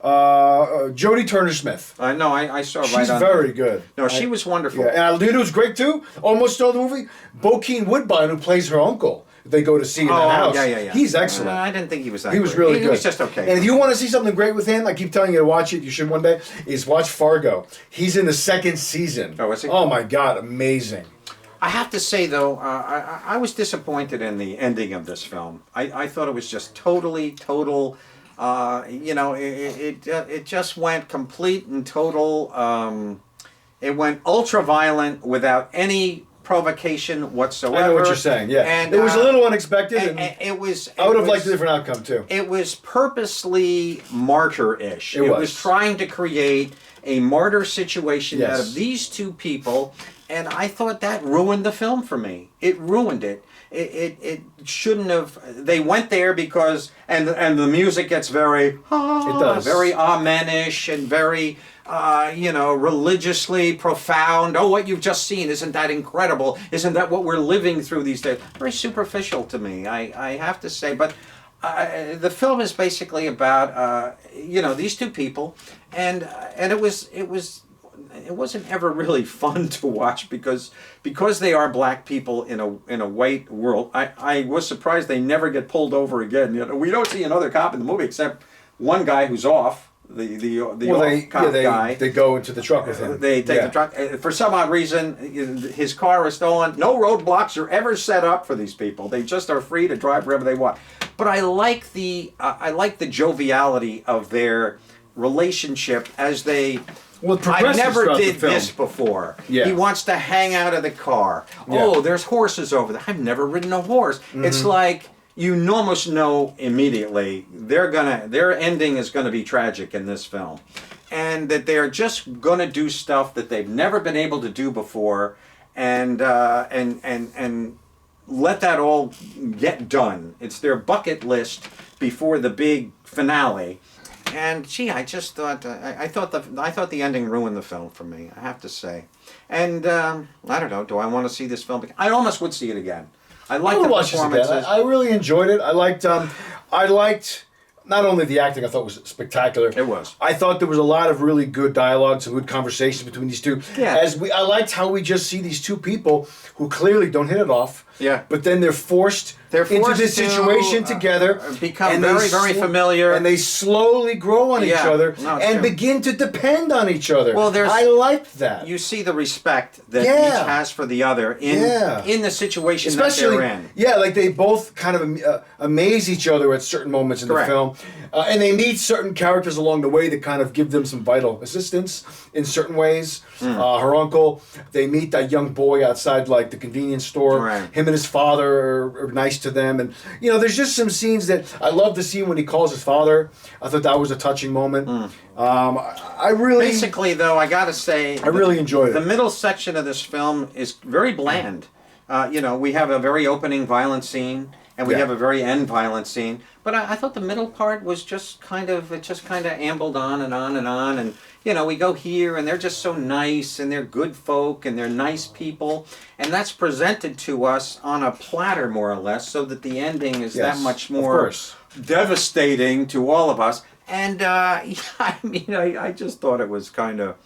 Jodie Turner-Smith. No, I saw right She's on. very good. No, she was wonderful. Yeah, and Alito was great too. Almost stole the movie. Bokeem Woodbine, who plays her uncle, they go to see in Oh, that house. yeah. He's excellent. I didn't think he was that. He was great. really He good. was just okay. And if you want to see something great with him, I keep telling you to watch it. You should one day. Is watch Fargo. He's in the second season. Oh, is he? Oh my God, amazing. I have to say though, I was disappointed in the ending of this film. I thought it was just total. It just went complete and total. It went ultra violent without any provocation whatsoever. I know what you're saying. Yeah, and it was a little unexpected. And it was. I would have liked a different outcome too. It was purposely martyr-ish. It was. Trying to create a martyr situation Yes. out of these two people, and I thought that ruined the film for me. It ruined it. It shouldn't have. They went there because and the music gets very It does. very amenish and very religiously profound. Oh, what you've just seen, isn't that incredible? Isn't that what we're living through these days? Very superficial to me, I have to say. But the film is basically about these two people, and it wasn't ever really fun to watch because they are black people in a white world. I was surprised they never get pulled over again. We don't see another cop in the movie except one guy who's off. The off-cop guy. They go into the truck with him. They take the truck. For some odd reason, his car is stolen. No roadblocks are ever set up for these people. They just are free to drive wherever they want. But I like the joviality of their relationship as they. Well, it I progresses never throughout the did film. this before. Yeah. He wants to hang out of the car. Yeah. Oh, there's horses over there. I've never ridden a horse. It's like you almost know immediately their ending is gonna be tragic in this film, and that they're just gonna do stuff that they've never been able to do before, and let that all get done. It's their bucket list before the big finale. And gee, I just thought I thought the ending ruined the film for me. I have to say, and I don't know. Do I want to see this film again? I almost would see it again. I like the watch this again. performances. I really enjoyed it. I liked not only the acting I thought was spectacular. It was. I thought there was a lot of really good dialogue, some good conversations between these two. Yeah. I liked how we just see these two people who clearly don't hit it off. Yeah. But then they're forced into this to, situation together, become and very, very familiar, and they slowly grow on each other and begin to depend on each other. Well, I liked that. You see the respect that each has for the other in the situation Especially, that they're in. Yeah, like they both kind of amaze each other at certain moments in the film, and they meet certain characters along the way that kind of give them some vital assistance in certain ways. Her uncle, they meet that young boy outside like the convenience store. Right. Him and his father are nice to them, and there's just some scenes that I love the scene when he calls his father. I thought that was a touching moment. I really, basically, though, I gotta say, I really enjoyed it. The middle section of this film is very bland. We have a very opening violent scene, and we have a very end violent scene. But I thought the middle part was just kind of ambled on and on and on, and we go here, and they're just so nice, and they're good folk, and they're nice people, and that's presented to us on a platter, more or less, so that the ending is that much more devastating to all of us. And I just thought it was kind of.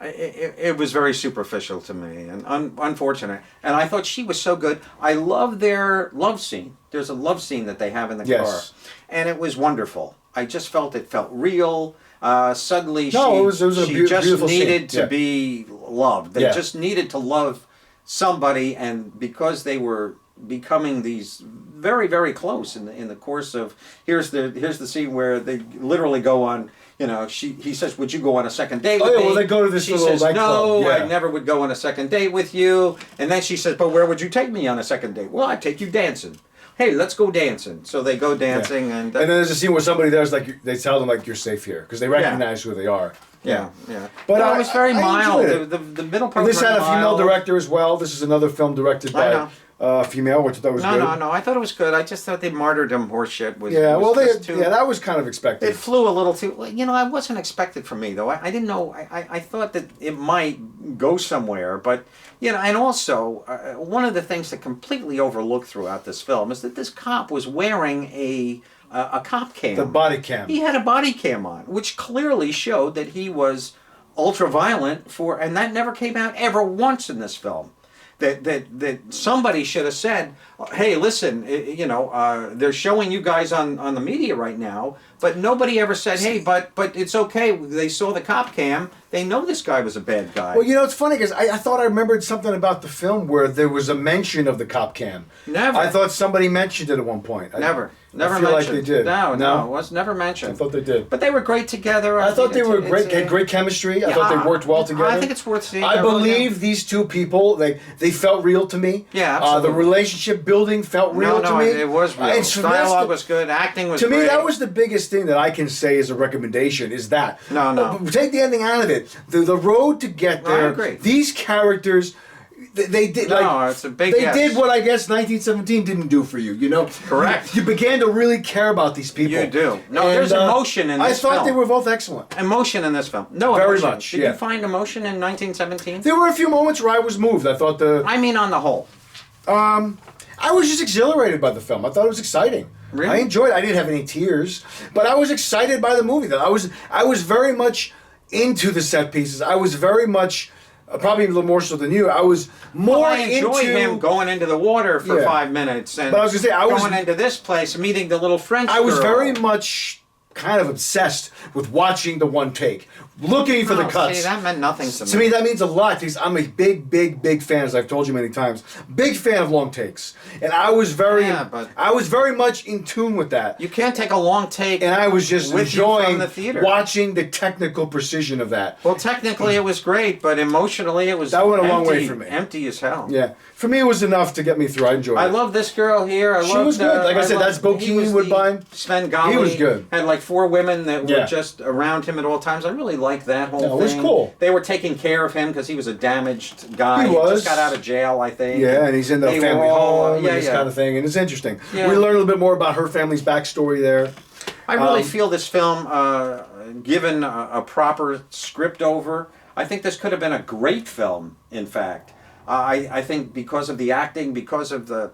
It was very superficial to me and unfortunate. And I thought she was so good. I love their love scene. There's a love scene that they have in the car. And it was wonderful. I just felt it felt real. Suddenly she just needed to be loved. They just needed to love somebody, and because they were becoming these very, very close in the course of here's the scene where they literally go on. He says, "Would you go on a second date with me?" Well, they go to this she little says, nightclub. "No, I never would go on a second date with you." And then she says, "But where would you take me on a second date?" "Well, I'd take you dancing." "Hey, let's go dancing." So they go dancing, and then there's a scene where somebody there's like they tell them like you're safe here because they recognize who they are. Yeah. But it was very mild. The middle part. And this had a female mild. director as well. This is another film directed by female, which I thought was good. No. I thought it was good. I just thought the martyrdom horseshit was. That was kind of expected. It flew a little too. I wasn't expected from me though. I didn't know. I thought that it might go somewhere, but and also one of the things that completely overlooked throughout this film is that this cop was wearing a cop cam. The body cam. He had a body cam on, which clearly showed that he was ultra violent and that never came out ever once in this film. That somebody should have said, "Hey, listen, they're showing you guys on the media right now," but nobody ever said, "Hey, but it's okay. They saw the cop cam. They know this guy was a bad guy." Well, it's funny because I thought I remembered something about the film where there was a mention of the cop cam. Never. I thought somebody mentioned it at one point. Never I feel mentioned. like they did. No, it was never mentioned. I thought they did. But they were great together. I thought they were great. Had great chemistry. I thought they worked well together. I think it's worth seeing. I believe these two people. They felt real to me. Yeah, absolutely. The relationship building felt real to me. It was real. Dialogue was good. Acting was to great. me, that was the biggest thing that I can say as a recommendation. Is that no. Take the ending out of it. The road to get there. I agree. These characters. They did it's a big They did what I guess 1917 didn't do for you. Correct. You began to really care about these people. You do. No, there's emotion in this film. I thought they were both excellent. Emotion in this film. No, very emotion. much. Did you find emotion in 1917? There were a few moments where I was moved. I thought I mean, on the whole. I was just exhilarated by the film. I thought it was exciting. Really? I enjoyed it. I didn't have any tears, but I was excited by the movie. I was very much into the set pieces. I was very much. Probably a little more so than you. I was more I enjoyed into him going into the water for 5 minutes, and but I was gonna say, going into this place, meeting the little French girl. I was very much kind of obsessed with watching the one take, looking for the cuts. See, that meant nothing to me. To me, that means a lot because I'm a big fan, as I've told you many times. Big fan of long takes, and I was very much in tune with that. You can't take a long take, and I was just enjoying the theater. Watching the technical precision of that. Well, technically it was great, but emotionally it was that went a long way for me. Empty as hell. Yeah, for me it was enough to get me through. I enjoyed it. I love this girl here. She was good. Like I said, that's Bokeem Woodbine. Sven Gali. He was good. Had like 4 women that were just around him at all times. I really liked that whole thing. It was cool. They were taking care of him because he was a damaged guy. He was. Just got out of jail, I think. Yeah, and he's in the family home and this yeah. kind of thing, and it's interesting. Yeah. We learn a little bit more about her family's backstory there. I really feel this film, given a proper script over, I think this could have been a great film. In fact, I think because of the acting, because of the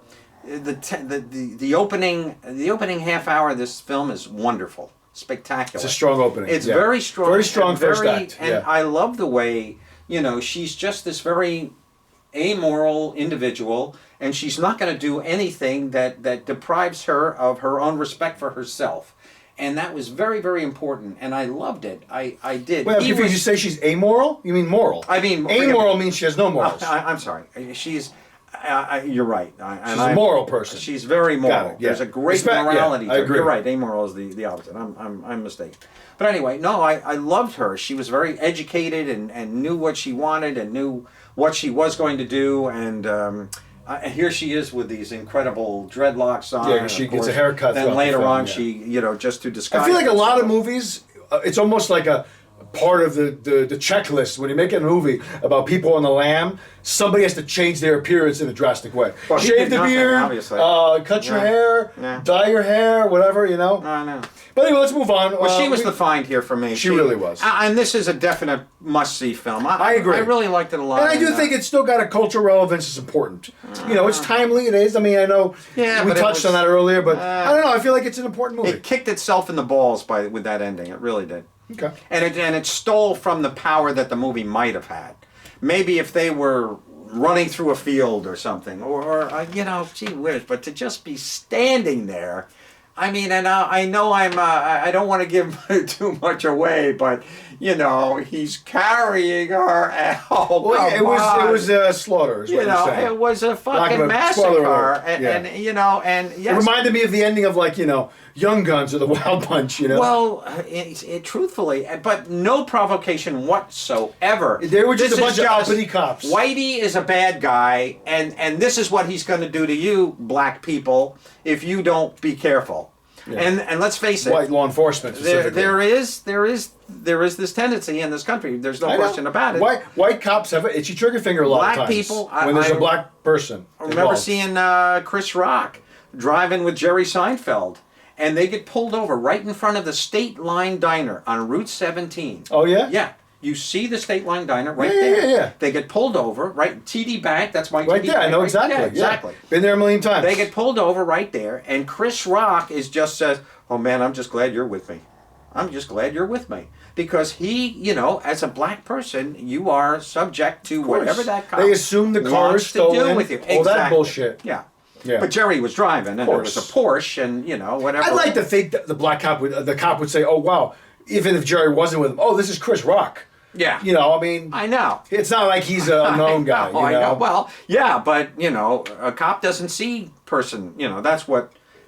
opening half hour of this film is wonderful. spectacular. It's a strong opening. It's yeah. very strong. Very strong and first very- act. And Yeah. I love the way, she's just this very amoral individual, and she's not going to do anything that deprives her of her own respect for herself. And that was very, very important, and I loved it. I did. Well, Even- if you say she's amoral, you mean moral. I mean, amoral means she has no morals. I'm sorry. She's. You're right. She's a moral person. She's very moral. Got it, yeah. There's a great Respect, morality. yeah, I to her. agree. You're right. Amoral is the opposite. I'm mistaken. But anyway, no, I loved her. She was very educated and knew what she wanted and knew what she was going to do. And here she is with these incredible dreadlocks on. Yeah, she of gets course. a haircut Then throughout the later film, on, yeah. she just to disguise. I feel like a lot of herself. movies, it's almost like a part of the checklist. When you make a movie about people on the lam, somebody has to change their appearance in a drastic way. Well, he Shave did the nothing, beard, obviously. cut your Yeah. hair, Yeah. dye your hair, whatever, I know. But anyway, let's move on. Well, she was the find here for me. She really was. And this is a definite must-see film. I agree. I really liked it a lot. And I do think it's still got a cultural relevance. It's important. It's timely. It is. I mean, I know Yeah, we but it touched was- on that earlier, but I don't know. I feel like it's an important movie. it kicked itself in the balls with that ending. It really did. Okay. And it stole from the power that the movie might have had. Maybe if they were running through a field or something, or gee whiz, but to just be standing there. I mean, and I know I don't want to give too much away, but he's carrying her. Oh, Well, come it on. was a slaughter. Is what you're saying. It was a Lack of fucking a- spoiler alert. massacre, Yeah. and It yes. reminded me of the ending of Young Guns or The Wild Bunch. Well, truthfully, but no provocation whatsoever. They were just This a is bunch of uppity cops. Whitey is a bad guy, and this is what he's going to do to you, black people, if you don't be careful. Yeah. And let's face it, White law enforcement specifically. there is this tendency in this country. There's no I know. question about it. White cops have an itchy trigger finger a lot Black of times. people, when there's I a black person. I remember involved. seeing Chris Rock driving with Jerry Seinfeld, and they get pulled over right in front of the State Line Diner on Route 17. Oh yeah. Yeah. You see the State Line Diner right Yeah, there. yeah. They get pulled over, right? TD Bank, that's my Right TD there. I Bank. know right? exactly. Yeah, Yeah. exactly. Been there a million times. They get pulled over right there, and Chris Rock just says, "Oh man, I'm just glad you're with me. I'm just glad you're with me." Because he, as a black person, you are subject to whatever that cop They assume the car wants is to do stolen. with you. All that Exactly. bullshit. Yeah. Yeah. But Jerry was driving, and it was a Porsche, and whatever. I'd like to think that the cop would say, "Oh wow," even if Jerry wasn't with him. "Oh, this is Chris Rock." Yeah. I mean, I know. it's not like he's a known guy. I know. Well, yeah, but a cop doesn't see person.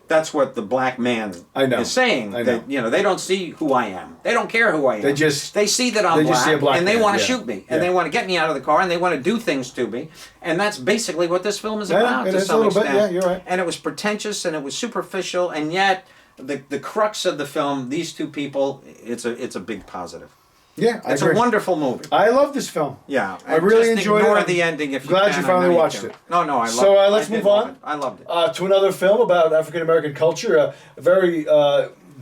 That's what the black man is saying. I know. That they don't see who I am. They don't care who I am. They see that I'm they black, just see a black and they man, want to yeah. shoot me, and Yeah. they want to get me out of the car, and they want to do things to me, and that's basically what this film is Yeah, about it to is a some little bit, extent. yeah, you're right. And it was pretentious, and it was superficial, and yet the crux of the film, these two people, it's a big positive. Yeah, I It's agree. a wonderful movie. I love this film. Yeah, I really just enjoyed ignore it. the ending if you Glad can. you finally I know watched can. it. No, I loved So, it. let's I did move love on. it. I loved it. To another film about African American culture, a very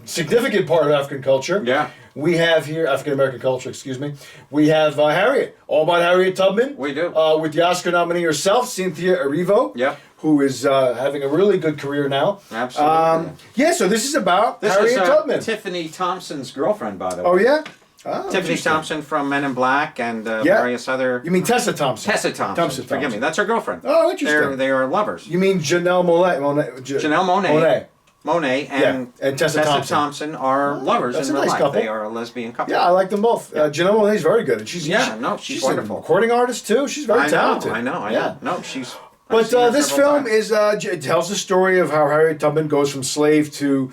significant part of African culture. Yeah. We have here, African American culture, excuse me. We have Harriet, all about Harriet Tubman. We do. With the Oscar nominee herself, Cynthia Erivo. Yep. Who is having a really good career now. Absolutely. Yeah, so this is about This Harriet is Tubman. Tiffany Thompson's girlfriend, by the way. Oh, yeah? Oh, Tiffany interesting. Thompson from Men in Black and Yeah. various other. You mean Tessa Thompson? Tessa Thompson. Forgive me. That's her girlfriend. Oh, interesting. They are lovers. You mean Janelle Monáe? Janelle Monáe. Monet and, Yeah, and Tessa Thompson. Are lovers that's in a real nice life. couple. They are a lesbian couple. Yeah, I like them both. Janelle Monáe's very good. And she's she's wonderful. a recording artist, too. She's very talented. I know. Yeah. No, she's. But I've seen her this several film times. it tells the story of how Harriet Tubman goes from slave to,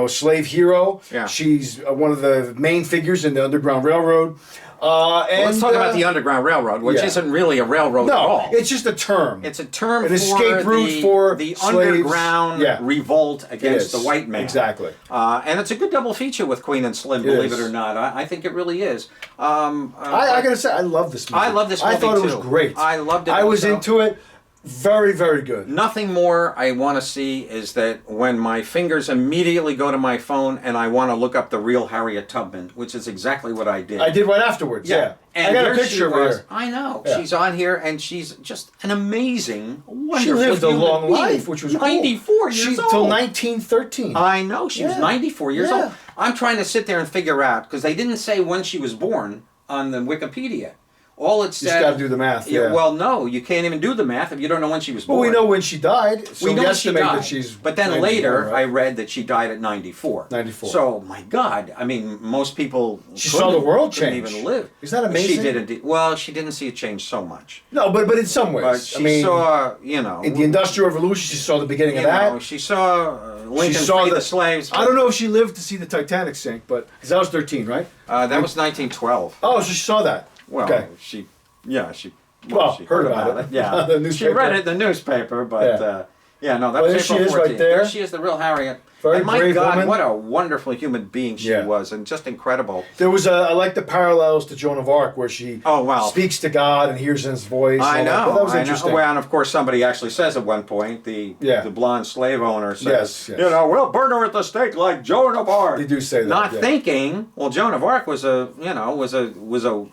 slave hero. Yeah. She's one of the main figures in the Underground Railroad. Well, let's talk about the Underground Railroad, which yeah. isn't really a railroad at all. No, it's just a term. It's a term An for escape route for the slaves. underground Yeah. revolt It against is. the white man. Exactly. And it's a good double feature with Queen and Slim, It believe is. it or not. I think it really is. I gotta say, I love this movie. I love this I movie, thought it too. was great. I loved it I was also. into it. Very, very good. Nothing more I want to see is that when my fingers immediately go to my phone and I want to look up the real Harriet Tubman, which is exactly what I did. I did right afterwards. Yeah. And I got a here picture she of was. her. I know. Yeah. She's on here, and she's just an amazing, wonderful She lived a human long being. life, which was 94 cool. years old. Till 1913. I know. She was Yeah. 94 years Yeah. old. I'm trying to sit there and figure out, because they didn't say when she was born on the Wikipedia. All it said... You just got to do the math, yeah. Well, no, you can't even do the math if you don't know when she was born. Well, we know when she died, so We know we when she estimate died. that she's... But then 94, later, right? I read that she died at 94. 94. So, my God, I mean, most people She saw the world couldn't change. even live. Isn't that amazing? She did indeed. Well, she didn't see it change so much. No, but in some ways. But she I mean, saw, you know... in the Industrial Revolution, she saw the beginning of that. She saw Lincoln She saw free the slaves. I don't know if she lived to see the Titanic sink, but... Because that was 13, right? That was 1912. Oh, so she saw that. Well, okay. she Well, she heard about it. Yeah, The she newspaper. read it in the newspaper, but no, that Well, was there April she is right 14th. there. She is the real Harriet. Very and my brave God, woman. what a wonderful human being she Yeah. was, and just incredible. There was I like the parallels to Joan of Arc, where she speaks to God and hears his voice. I and all know. That was I interesting. know. Well, and of course, somebody actually says at one point, the blonde slave owner says, Yes. you know, we'll burn her at the stake like Joan of Arc. They do say that. Not yeah. thinking, well, Joan of Arc was a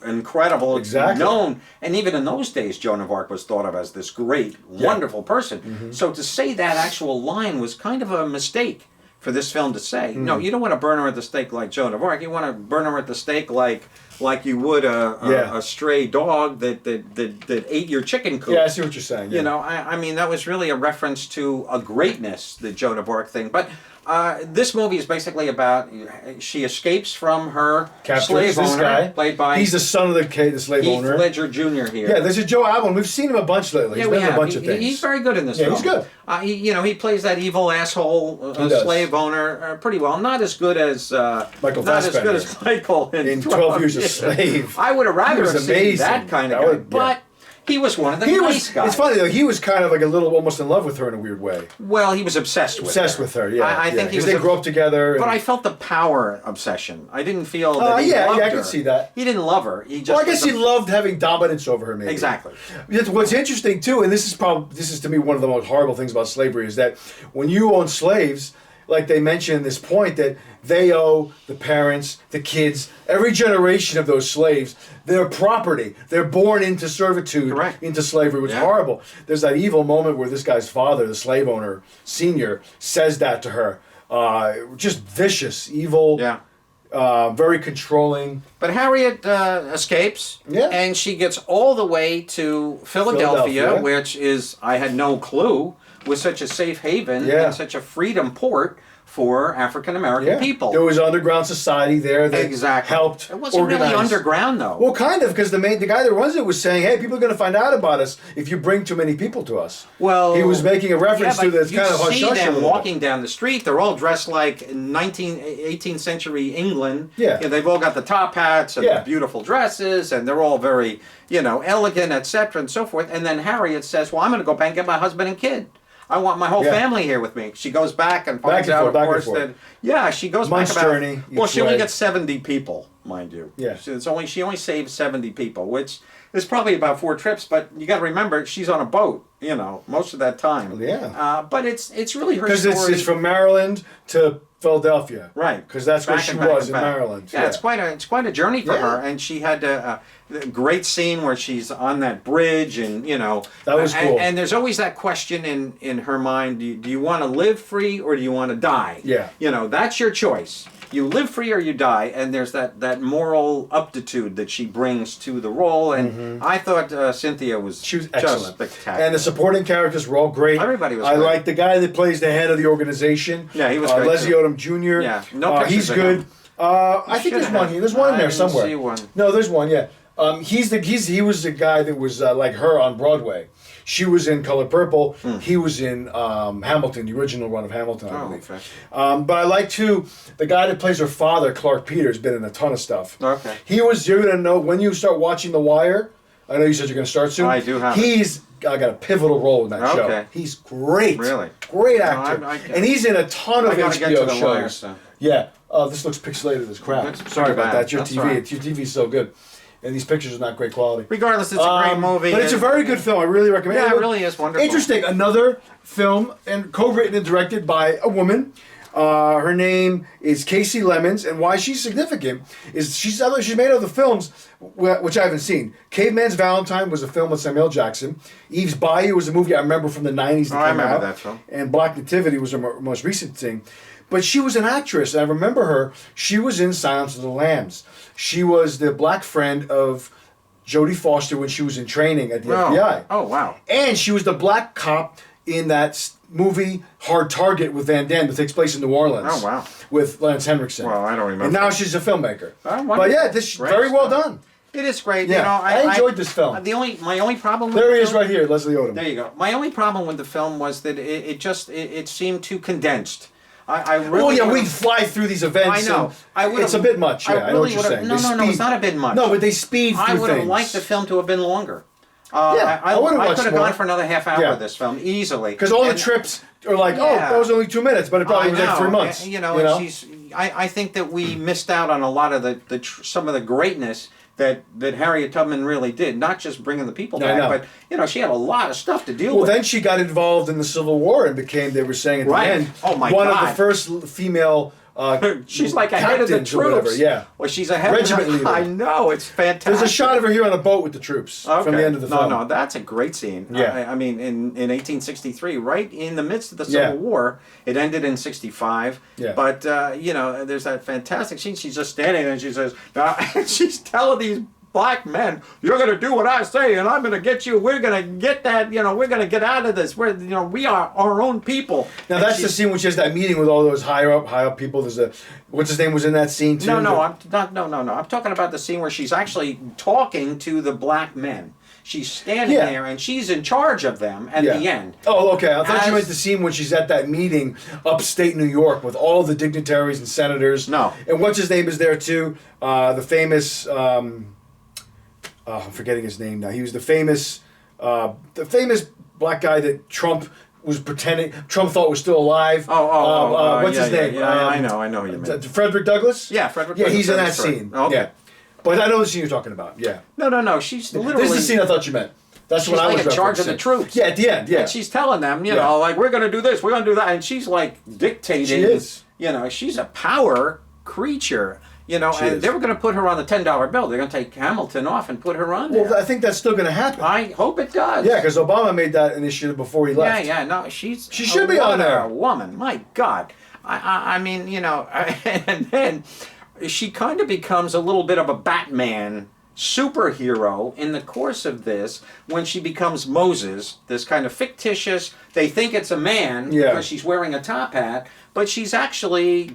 incredible, known, and even in those days, Joan of Arc was thought of as this great, wonderful person. Mm-hmm. So to say that actual line was kind of a mistake for this film to say. No, you don't want to burn her at the stake like Joan of Arc. You want to burn her at the stake like you would a stray dog that ate your chicken coop. Yeah, I see what you're saying. Yeah. You know, I mean, that was really a reference to a greatness, the Joan of Arc thing. But this movie is basically about, she escapes from her slave owner, played by... He's the son of the slave owner. Heath Ledger Jr. here. Yeah, there's a Joe Allen. We've seen him a bunch lately. He's been in a bunch of things. He's very good in this film. Yeah, he's good. He plays that evil asshole slave owner pretty well. Not as good as... Michael Not Fassbender. as good as Michael in 12 Years a Slave. I would have rather have seen that kind of guy. But... He was one of the nice guys. It's funny though. He was kind of like a little almost in love with her in a weird way. Well, he was obsessed with her. Yeah. I think he was. They grew up together. But I felt the power obsession. I didn't feel that he loved her. I can see that. He didn't love her. He just. Well, I guess he loved having dominance over her. Maybe. Exactly. What's interesting too, and this is to me one of the most horrible things about slavery, is that when you own slaves, like they mention in this point, that they owe the parents, the kids, every generation of those slaves, their property. They're born into servitude, into slavery, which is horrible. There's that evil moment where this guy's father, the slave owner, senior, says that to her. Just vicious, evil, very controlling. But Harriet escapes, and she gets all the way to Philadelphia, which is, I had no clue, was such a safe haven and such a freedom port for African American people. There was an underground society there that helped It wasn't organize. really underground, though. Well, kind of, because the guy that runs it was saying, "Hey, people are going to find out about us if you bring too many people to us." Well, he was making a reference to this kind of hush you hush. see them walking down the street. They're all dressed like 18th century England. Yeah. They've all got the top hats and the beautiful dresses, and they're all very, elegant, etc., and so forth. And then Harriet says, "Well, I'm going to go back and get my husband and kid. I want my whole family here with me." She goes back and finds out, of course, that she goes back about. Journey, well, she only gets 70 people, mind you. Yeah. She only saved 70 people, which is probably about 4 trips. But you got to remember, she's on a boat. Most of that time. Yeah. But it's really her story. Because it's from Maryland to Philadelphia. Right. Because that's where she was in Maryland. Yeah, it's quite a journey for her, and she had a great scene where she's on that bridge, and that was cool. And there's always that question in her mind: do you want to live free or do you want to die? Yeah. That's your choice. You live free or you die, and there's that moral aptitude that she brings to the role, and I thought Cynthia was excellent, just spectacular. And the supporting characters were all great. Everybody was. I like the guy that plays the head of the organization. Yeah, he was great. Leslie too. Odom Jr. Yeah, no pictures he's of good. him. I think there's one here. There's one in there somewhere. I didn't see one. No, there's one. Yeah. He was the guy that was like her on Broadway. She was in Color Purple. He was in Hamilton, the original run of Hamilton, I believe. Okay. But I like too the guy that plays her father, Clark Peters, been in a ton of stuff. Okay. You're gonna know when you start watching The Wire. I know you said you're gonna start soon. I do have. I got a pivotal role in that show. He's great. Really? Great actor. And he's in a ton of HBO shows. Wire, so. Yeah. This looks pixelated as crap. That's Sorry about bad. that. Your That's TV. right. Your TV's so good. and these pictures are not great quality. Regardless, it's a great movie. But it's a very good film. I really recommend it. Yeah, it really is wonderful. Interesting. Another film and co-written and directed by a woman. Her name is Casey Lemons, and why she's significant is she's made other films which I haven't seen. Caveman's Valentine was a film with Samuel Jackson. Eve's Bayou was a movie I remember from the 90s that I came remember out. that film. And Black Nativity was her most recent thing. But she was an actress, and I remember her. She was in Silence of the Lambs. She was the black friend of Jodie Foster when she was in training at the FBI. Oh, wow. And she was the black cop in that movie Hard Target with Van Damme that takes place in New Orleans. Oh, wow. With Lance Henriksen. Well, I don't remember. And now she's a filmmaker. Oh, but yeah, this great very well stuff. done. It is great. Yeah, You know, I enjoyed this film. My only problem with There the he is film, right here, Leslie Odom. There you go. My only problem with the film was that it seemed too condensed. I really Oh yeah, would've- we fly through these events. I know. And it's a bit much. Yeah, I know what you're saying. No, They no, it's speed- not a bit much. No, but they speed through I would have things. liked the film to have been longer. Yeah, I would've I watched could have more. gone for another half hour Yeah. of this film easily. Because all the And- trips are like, oh, Yeah. that was only 2 minutes, but it probably was like 3 months. And, and she's. I think that we missed out on a lot of some of the greatness that Harriet Tubman really did. Not just bringing the people I know. back, but she had a lot of stuff to deal Well, with. then she got involved in the Civil War and became, they were saying at Right. the end, Oh, my one of God. the first female She's like a head of the captains or whatever, troops. yeah. Well, she's a head Regiment of the leader. I know, it's fantastic. There's a shot of her here on a boat with the troops from the end of the film. No, that's a great scene. Yeah. I mean, in 1863, right in the midst of the Civil War, it ended in 65. Yeah. But, there's that fantastic scene. She's just standing there and she says, she's telling these black men, you're going to do what I say and I'm going to get you. We're going to get that, we're going to get out of this. We are our own people. Now And that's the scene which has that meeting with all those high up people. There's what's his name was in that scene too. No, I'm talking about the scene where she's actually talking to the black men. She's standing Yeah. there and she's in charge of them at the end. Oh, okay. I thought you As- meant the scene when she's at that meeting upstate New York with all the dignitaries and senators. No. And what's his name is there too? The famous. I'm forgetting his name now. He was the famous black guy that Trump was pretending Trump thought was still alive. What's his name? Yeah, I know who you mean. Frederick Douglass. Yeah, Frederick Yeah, Douglass, he's in that that's right. scene. Okay. Yeah, but I know the scene you're talking about. Yeah. No. She's literally. This is the scene I thought you meant. That's She's what I was like in charge of referencing. the troops. Yeah, at the end. Yeah. And she's telling them, Yeah. like, we're going to do this, we're going to do that. And she's like dictating. She is. She's a power creature. She And is. they were going to put her on the $10 bill. They're going to take Hamilton off and put her on there. Well, I think that's still going to happen. I hope it does. Yeah, because Obama made that initiative before he left. No, she should be on there. A woman, my God. I mean, and then she kind of becomes a little bit of a Batman superhero in the course of this when she becomes Moses, this kind of fictitious, they think it's a man because she's wearing a top hat, but she's actually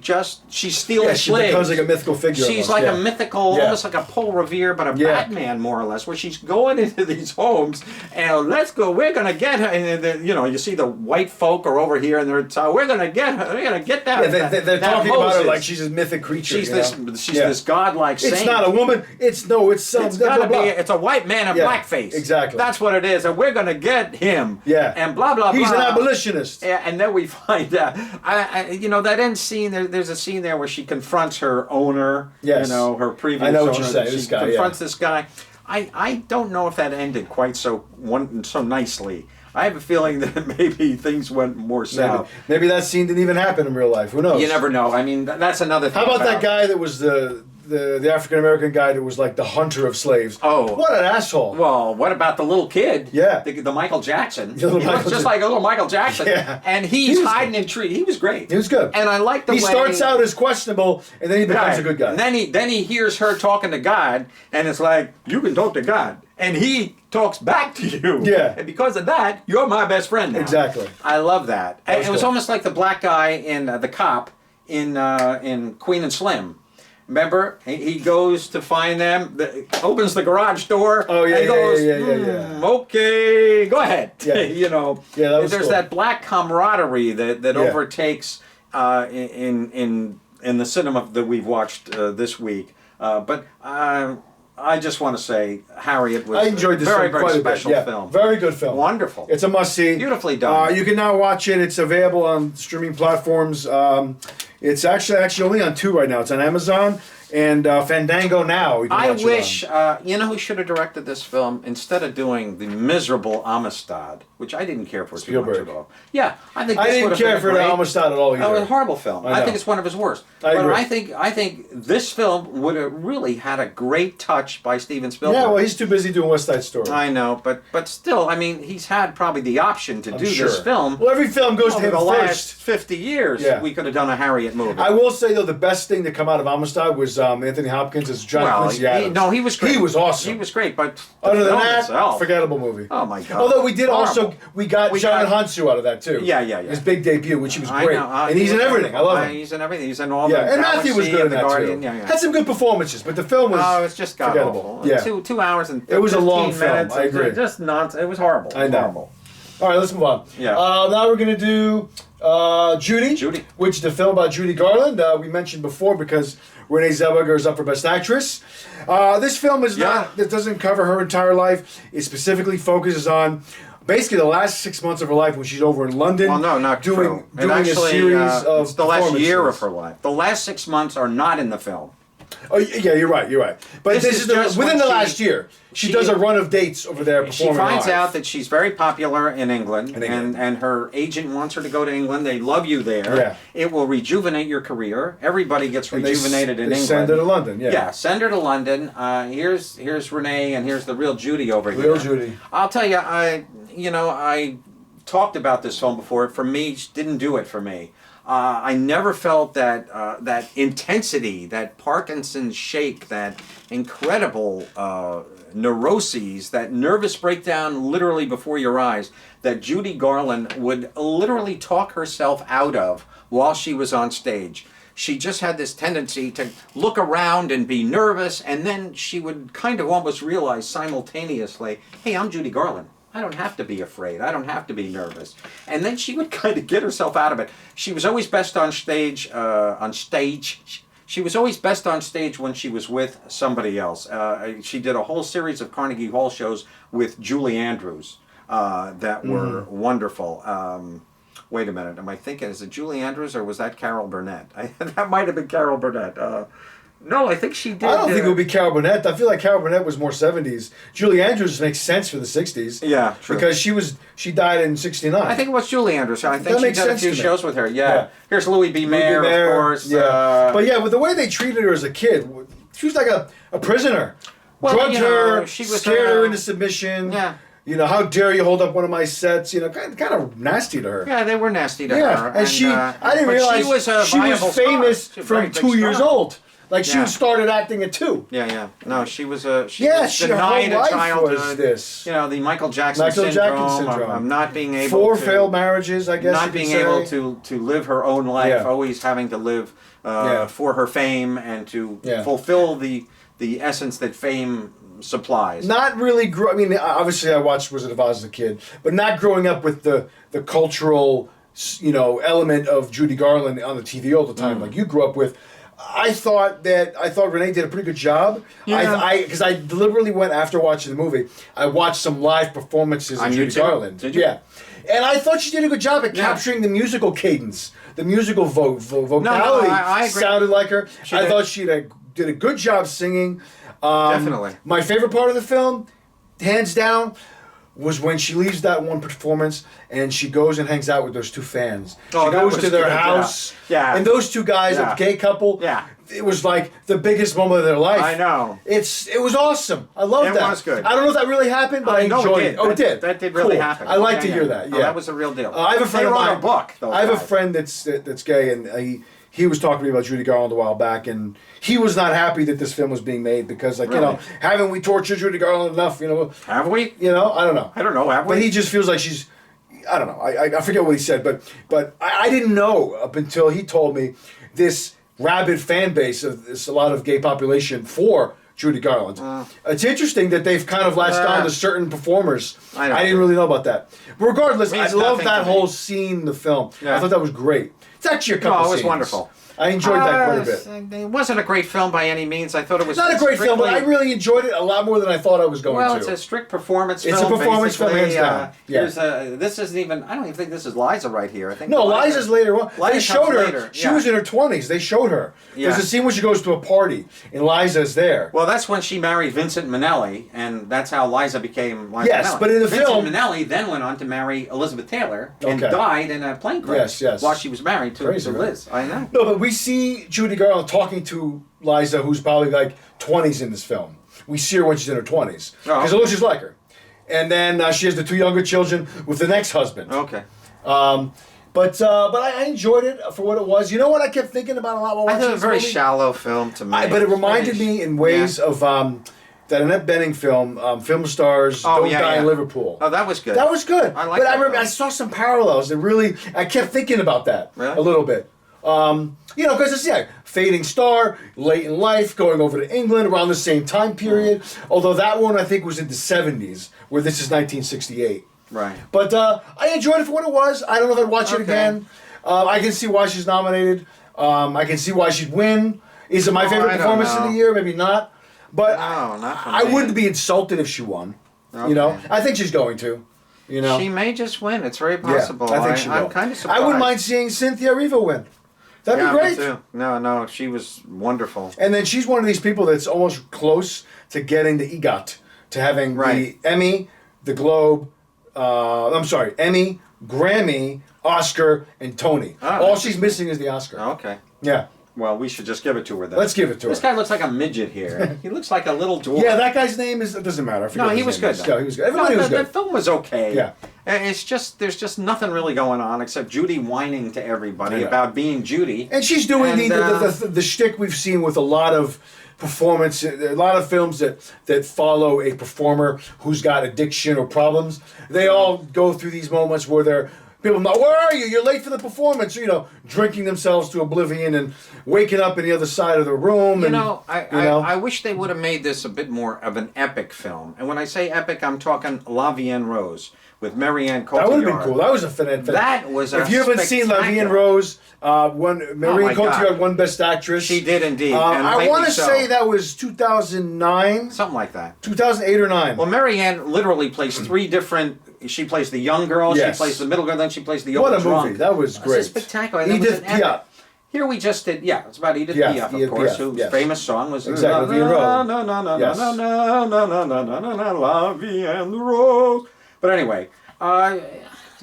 she's stealing she slaves. becomes like a mythical figure. She's almost, like yeah. a mythical, Yeah. almost like a Paul Revere, but a Yeah. Batman more or less, where she's going into these homes and let's go, we're going to get her. And then, you see the white folk are over here and they're we're going to get her, we're going to get that. Yeah, they're that talking about her Moses. like she's a mythic creature. She's you know? this godlike saint. It's not a woman. It's some. It's blah, gotta blah, be. blah. It's a white man in Yeah, blackface. exactly. That's what it is, and we're gonna get him. Yeah. And blah blah blah. He's an abolitionist. Yeah, and then we find out. That end scene. There's a scene there where she confronts her owner. Yes. Her previous. I know what owner. you're saying, She this guy, confronts this guy. I don't know if that ended quite so nicely. I have a feeling that maybe things went more south. Maybe that scene didn't even happen in real life. Who knows? You never know. I mean, that's another thing. How about that guy that was the African American guy that was like the hunter of slaves? Oh. What an asshole! Well, what about the little kid? Yeah. The Michael Jackson. The little He Michael looks just Ja- like a little Michael Jackson. Yeah. And he's He was hiding in trees. He was great. He was good. And I like the He way starts out as questionable, and then he becomes a good guy. And then he hears her talking to God, and it's like, you can talk to God. And he talks back to you. Yeah. And because of that, you're my best friend now. Exactly. I love that. That And was it was cool. almost like the black guy in the cop in Queen and Slim. Remember, he goes to find them, opens the garage door, Oh, yeah, and yeah, goes, yeah. okay, go ahead. Yeah. Yeah, that was there's cool. that black camaraderie that Yeah. overtakes in the cinema that we've watched this week. But I just want to say, Harriet was I enjoyed this very, film very quite special a bit. Yeah, film. very good film. Wonderful. It's a must see. Beautifully done. You can now watch it. It's available on streaming platforms. It's actually only on 2 right now. It's on Amazon and Fandango Now. You can I watch it wish, on. you know who should have directed this film? Instead of doing the miserable Amistad, which I didn't care for too much Spielberg. at all. Yeah, I think I this didn't would have care been for great. the Amistad at all either. Oh, it's a horrible film. I I know. think it's one of his worst. I but agree. I think this film would have really had a great touch by Steven Spielberg. Yeah, well, he's too busy doing West Side Story. I know, but still, I mean, he's had probably the option to do sure. this film. Well, every film goes to over him the first. last 50 years. Yeah. We could have done a Harriet movie. I will say though, the best thing to come out of Amistad was Anthony Hopkins as John Quincy Adams. No, he was great. He was awesome. He was great, but the Other than film that, itself, forgettable movie. Oh my God! Although we did Horrible. we got John Hansu out of that too. Yeah. His big debut, which he was I great, know, and he's he in was everything. I wonderful. love him. He's in everything. He's in all the Yeah, and Matthew was Galaxy good in and the that Guardian. too. Yeah. Had some good performances, but the film was Oh, it's just god forgettable. awful. Yeah. 2 hours and It was a 15 long film, minutes. I agree. Just nonsense. It was horrible. I know. Horrible. All right, let's move on. Yeah. Now we're gonna do Judy. Judy. Which is the film about Judy Garland. We mentioned before because Renee Zellweger is up for Best Actress. This film is not. It doesn't cover her entire life. It specifically focuses on basically the last 6 months of her life when she's over in London. Well, no, not doing true. It doing actually, a series of it's the last year of performances. her life. The last 6 months are not in the film. Oh yeah, you're right. You're right. But This this is is the, just within when the she- last year. She she- does a run of dates over there She performing finds live. out that she's very popular in England, In England. and her agent wants her to go to England. They love you there. Yeah. It will rejuvenate your career. Everybody gets And they rejuvenated in they England. send her to London. Yeah. Yeah, send her to London. Here's Renee, and here's the real Judy over here. Real Judy. I'll tell you, I talked about this film before. For me, it didn't do it for me. I never felt that intensity, that Parkinson's shake, that incredible neuroses, that nervous breakdown literally before your eyes, that Judy Garland would literally talk herself out of while she was on stage. She just had this tendency to look around and be nervous, and then she would kind of almost realize simultaneously, hey, I'm Judy Garland. I don't have to be afraid. I don't have to be nervous. And then she would kind of get herself out of it. She was always best on stage. She was always best on stage when she was with somebody else. She did a whole series of Carnegie Hall shows with Julie Andrews that were wonderful. Wait a minute. Am I thinking, is it Julie Andrews or was that Carol Burnett? That might have been Carol Burnett. No, I think she did. I don't think it would be Carol Burnett. I feel like Carol Burnett was more 70s. Julie Andrews makes sense for the 60s. Yeah, true. Because she died in 69. I think it was Julie Andrews. I think That she makes did a sense few to me. shows with her. Yeah. Yeah. Here's Louis B. Mayer, of course. Yeah. But yeah, with the way they treated her as a kid, she was like a prisoner. Well, Drugged you know, her, she was, scared her into submission. Yeah. You know, how dare you hold up one of my sets? You know, kind of nasty to her. Yeah, they were nasty to Yeah, her. and she, I didn't but realize she was a viable famous star. She was a very from big 2 years star. old. Like she Yeah. started acting at 2. Yeah. No, she was a. She Yeah, was her whole denied a life childhood. was this. You know, the Michael Jackson Michael syndrome. Jackson syndrome. Of not being able 4 to. failed marriages, I guess. Not you being could say. able to live her own life, Yeah. always having to live Yeah. for her fame and to Yeah. fulfill the essence that fame supplies. Not really I mean, obviously I watched Wizard of Oz as a kid, but not growing up with the cultural, element of Judy Garland on the TV all the time like you grew up with. I thought Renee did a pretty good job. Yeah. Because I deliberately went after watching the movie. I watched some live performances of On Judy YouTube? Garland. Did you? Yeah, and I thought she did a good job at Yeah. capturing the musical cadence, the musical vocality. I agree. Sounded like her. She I did. thought she did a good job singing. Definitely. My favorite part of the film, hands down, was when she leaves that one performance and she goes and hangs out with those 2 fans. Oh, She that goes was to their good, yeah. house. Yeah. And those 2 guys, Yeah. a gay couple. Yeah. It was like the biggest moment of their life. I know. It was awesome. I love It that. was good. I don't know if that really happened, but I No, enjoyed it did. Oh, it did. That did really Cool. happen. I like Yeah, to yeah. hear that. No, Yeah, that was a real deal. I have a friend They of wrote mine. a book. Those I have a guys. friend that's gay, and he was talking to me about Judy Garland a while back, and he was not happy that this film was being made because, Really? haven't we tortured Judy Garland enough? Have we? I don't know. I don't know. Have we? But he just feels like she's. I don't know. I forget what he said, but I didn't know up until he told me this rabid fan base of a lot of gay population for Judy Garland. It's interesting that they've kind of latched on to certain performers. I know. I didn't really know about that. Regardless, I Means love nothing that to me. whole scene in the film. Yeah. I thought that was great. It's actually a couple No, it was scenes. wonderful. I enjoyed that quite a bit. It wasn't a great film by any means. I thought it was It's not a great film, but I strictly- really enjoyed it a lot more than I thought I was going Well, to. it's a strict performance It's film. a performance film, hands basically. down. Yeah. This isn't even. I don't even think this is Liza right here. I think No, Liza's later on. Liza They showed comes her. later, She yeah. was in her 20s. They showed her. Yeah. There's a scene where she goes to a party, and Liza's there. Well, that's when she married Vincent Minnelli, and that's how Liza became Liza Yes, Minnelli. but in the Vincent film- Minnelli then went on to marry Elizabeth Taylor and Okay. died in a plane crash Yes, yes. while she was married to Crazy, right? Liz. I know. No, but we see Judy Garland talking to Liza, who's probably like 20s in this film. We see her when she's in her 20s. Oh, Because it looks just like her. And then she has the two younger children with the next husband. Okay. But I enjoyed it for what it was. You know what I kept thinking about a lot while I watching thought it was a this very movie? shallow film to me. But it reminded Very- me in ways Yeah. of that Annette Bening film, Film Stars Oh, Don't yeah, Die in yeah. Liverpool. Oh, that was good. That was good. I like But that I remember film. I saw some parallels that really I kept thinking about that Really? a little bit. You know, because it's fading star, late in life, going over to England around the same time period. Although that one I think was in the 70s, where this is 1968. Right. But I enjoyed it for what it was. I don't know if I'd watch it Okay. again. I can see why she's nominated. I can see why she'd win. Is it my favorite I don't performance of know. the year? Maybe not. But No, not for I me. wouldn't be insulted if she won. You know, Okay. I think she's going to. You know, She may just win. It's very yeah, possible. I think she will. I'm kind of surprised. I wouldn't mind seeing Cynthia Erivo win. That'd Yeah, be great. me too. No, she was wonderful. And then she's one of these people that's almost close to getting the EGOT, to having Right. the Emmy, the Globe, Emmy, Grammy, Oscar, and Tony. Ah, All that's she's missing is the Oscar. Okay. Yeah. Well, we should just give it to her then. Let's give it to This her. guy looks like a midget here. He looks like a little dwarf. Yeah, that guy's name is. It doesn't matter. I forget No, what he his was name good. is. Though. Yeah, he was good. Everybody was the good. film was okay. Yeah. It's just there's just nothing really going on except Judy whining to I everybody know. about being Judy. And she's doing And, the shtick we've seen with a lot of performance, a lot of films that follow a performer who's got addiction or problems. They all go through these moments where they're people know, where are you? You're late for the performance. You know, drinking themselves to oblivion and waking up in the other side of the room. You and, know, you know? I wish they would have made this a bit more of an epic film. And when I say epic, I'm talking La Vie en Rose with Marianne Cotillard. That would have been cool. That was a fan. That was If you haven't seen La Vie en spectacular. Rose, Marianne my God. Cotillard won Best Actress. She did indeed. and I rightly want to so. say that was 2009, Something like that. 2008 or 9. Well, Marianne literally plays three different. She plays the young girl, Yes. she plays the middle girl, then she plays the What old a drunk. movie. That was It great. spectacular. That was Edith an epic. Piaf. Here we just did, it's about Edith Piaf, Piaf, of Edith course, Piaf, whose yes. famous song was Exactly, La Vie en Rose. No, no, no, Yes. no, no, no, no, no, no, no, no, La Vie en Rose. But anyway,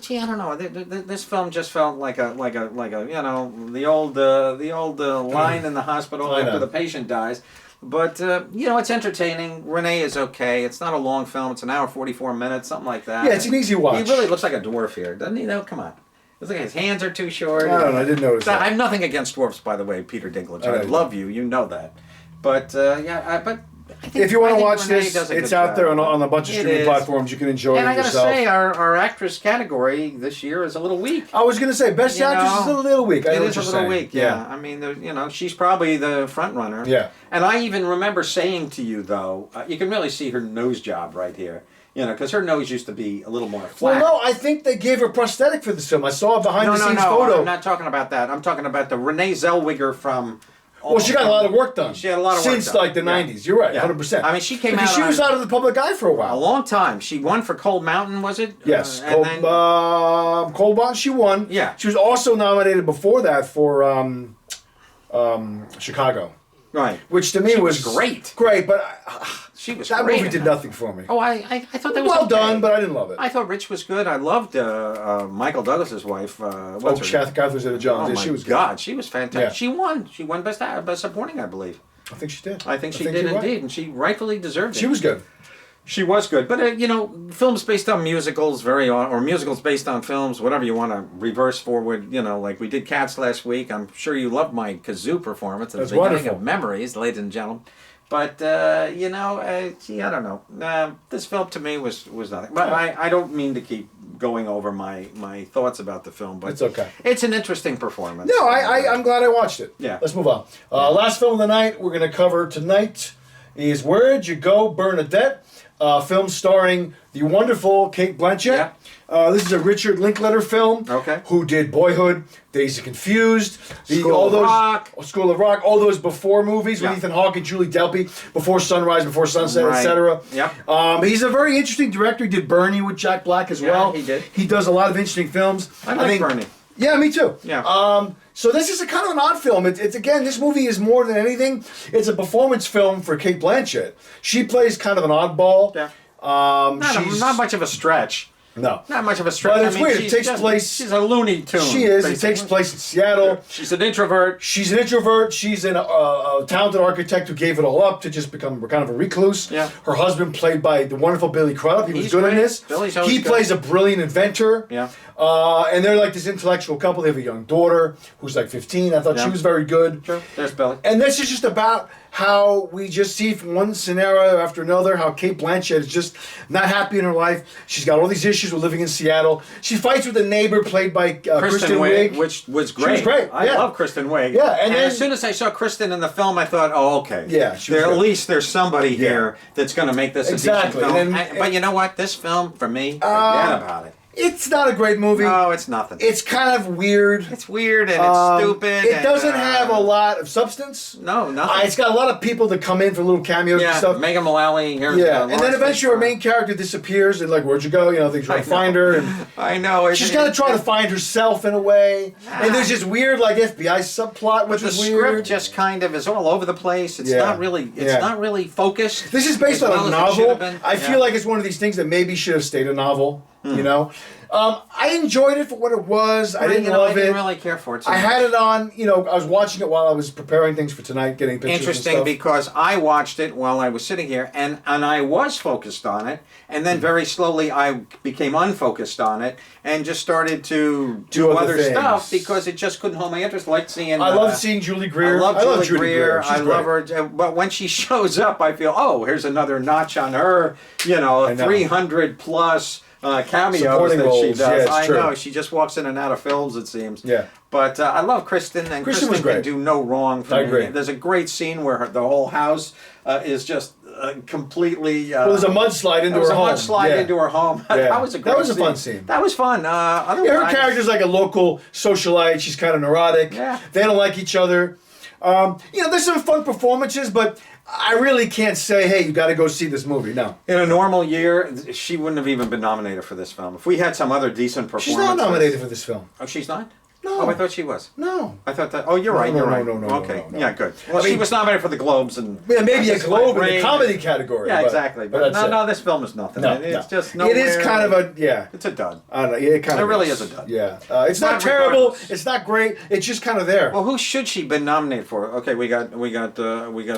gee, I don't know. This film just felt like a you know the old line in the hospital I after know. the patient dies. But you know, it's entertaining. Renee is okay. It's not a long film. It's an hour 44 minutes, something like that. Yeah, it's an easy watch. He really looks like a dwarf here, doesn't he? Though, come on. It's like his hands are too short. I don't know. I didn't notice So, I that. have nothing against dwarfs, by the way, Peter Dinklage. I I know. love you. You know that. But but I think, If you want I to think watch Renee this, does a it's good out job. there on a bunch of It streaming is. platforms. You can enjoy And it I gotta yourself. say, our actress category this year is a little weak. I was going to say, Best You Actress is know, a little weak. I know It what is a you're little saying. weak, yeah. I mean, you know, she's probably the front runner. Yeah. And I even remember saying to you, though, you can really see her nose job right here. You know, because her nose used to be a little more flat. Well, no, I think they gave her prosthetic for this film. I saw a behind-the-scenes no, photo. I'm not talking about that. I'm talking about the Renee Zellweger from... Well, she got a lot of work done. She had a lot of work since done. like the Yeah. 90s. You're right, Yeah. 100%. I mean, she came because out she was on- out of the public eye for a A while. long time. She won for Cold Mountain, was it? Yes, And then- Cold Bond, she won. Yeah. She was also nominated before that for Chicago, right. which to me She was great. Great, but She was that great movie in did that. nothing for me. Oh, I thought that was Well okay. done, but I didn't love it. I thought Rich was good. I loved Michael Douglas's wife. What's her name? Catherine Zeta-Jones. Oh Yeah, my she was good. God, she was fantastic. Yeah. She won. She won best supporting, I believe. I think she did. I think she did you're right. indeed, and she rightfully deserved it. She was good. She was good, but you know, films based on musicals, or musicals based on films, whatever you want to reverse forward. You know, like we did Cats last week. I'm sure you loved my kazoo performance at That's the beginning wonderful. of Memories, ladies and gentlemen. But you know, gee, I don't know. This film to me was nothing. But I don't mean to keep going over my thoughts about the film. But It's okay. It's an interesting performance. No, I'm glad I watched it. Yeah. Let's move on. Last film of the night we're going to cover tonight is Where'd You Go, Bernadette? Film starring the the wonderful Kate Blanchett. Yeah. This is a Richard Linklater film. Okay. Who did Boyhood, Dazed and Confused, School of Rock. School of Rock, all those before movies with Yeah. Ethan Hawke and Julie Delpy, Before Sunrise, Before Sunset, Right. etc. Yep. He's a very interesting director. He did Bernie with Jack Black as well. he did. He does a lot of interesting films. I like Bernie. Yeah, me too. Yeah. So this is a kind of an odd film. It's again, this movie is more than anything. It's a performance film for Kate Blanchett. She plays kind of an oddball. Yeah. She's Not much of a stretch. no. Not much of a stretch. But it's weird. It she's takes place- She's a Looney Tune. She is. It basically. takes place in Seattle. She's an introvert. She's an introvert. She's a talented architect who gave it all up to just become kind of a recluse. Yeah. Her husband, played by the wonderful Billy Crudup, he was He's good in great. this. Billy's always He good. plays a brilliant inventor. Yeah. And they're like this intellectual couple. They have a young daughter who's like 15. I thought she Yeah. was very good. True. There's Billy. And this is just about how we just see from one scenario after another how Kate Blanchett is just not happy in her life. She's got all these issues with living in Seattle. She fights with a neighbor played by Kristen Wiig. which was great. She was great, I yeah. love Kristen Wiig. Yeah, and then- as soon as I saw Kristen in the film, I thought, oh, okay. Yeah, she was At good. least there's somebody here that's going to make this Exactly, a decent film. and then- But you know what? This film, for me, forget about it. It's not a great movie. No, it's nothing. It's kind of weird. It's weird and it's stupid. It and, doesn't have a lot of substance. No, nothing. It's got a lot of people that come in for little cameos and yeah, stuff. Megan Mullally. Here's Yeah, and then Lawrence eventually our Fishburne. main character disappears and like, where'd you go? You know, they try to find her and I know. she's got to try to find herself in a way. And there's this weird like FBI subplot, which But the is script weird. just kind of is all over the place. It's Yeah. not really. It's Yeah. not really focused. This is based as on well a as it should novel. have been. I Yeah. feel like it's one of these things that maybe should have stayed a novel. You know, I enjoyed it for what it was. I didn't love I didn't it. really care for it. I had it on. You know, I was watching it while I was preparing things for tonight, getting pictures. Interesting and stuff. because I watched it while I was sitting here and I was focused on it, and then very slowly I became unfocused on it and just started to do other other things. stuff because it just couldn't hold my interest. Like seeing I love seeing Julie Greer. I love Judy Greer. She's I love great. her. But when she shows up, I feel, oh, here's another notch on her. You know, I know. 300 plus cameos Supporting that she roles, does. yeah, it's I true. know. She just walks in and out of films, it seems. Yeah. But I love Kristen, and Kristen Kristen was can great. do no wrong for I me. agree. There's a great scene where the whole house is just completely. Well, there's a mudslide into there was her a home. mudslide Yeah. into her home. Yeah. That was a great That was a scene. fun scene. That was fun. Yeah, her Otherwise- character's like a local socialite. She's kind of neurotic. Yeah. They don't like each other. You know, there's some fun performances, but I really can't say, hey, you got to go see this movie. No. In a normal year, she wouldn't have even been nominated for this film. If we had some other decent performance, She's not nominated for this film. Oh, she's not. No. Oh, I thought she was. No. I thought that. Oh, you're right. no, You're no, right. no, no, okay. no, no. Yeah, good. Well, I she mean- was nominated for the Globes and. Yeah, maybe a That's Globe in my the brain. comedy category. Yeah, but- exactly. But But that's no, it. this film is nothing. No, It's no. just nowhere. It is kind of a, yeah. It's a dud. I don't know. Yeah, it kind It of really is a dud. Yeah. It's not But terrible. regardless. It's not great. It's just kind of there. Well, who should she been nominated for? Okay, we got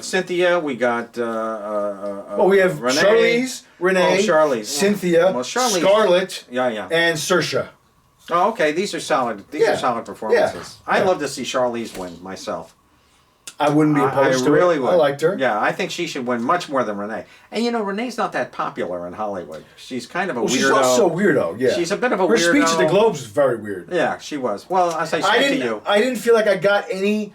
Cynthia. We got. Well, we have Renee. Charlize, Renee, Oh, Charlize. Cynthia, Well, Charlize- Scarlett, Yeah. and Saoirse. Oh, okay. These are solid. These Yeah. are solid performances. Yeah. I'd Yeah. love to see Charlize win myself. I wouldn't be opposed I to really it. would. I liked her. Yeah, I think she should win much more than Renee. And you know, Renee's not that popular in Hollywood. She's kind of a Well, weirdo. she's also weirdo. Yeah. She's a bit of a Her weirdo. speech at the Globes was very weird. Yeah, she was. Well, as I said to you. I didn't feel like I got any.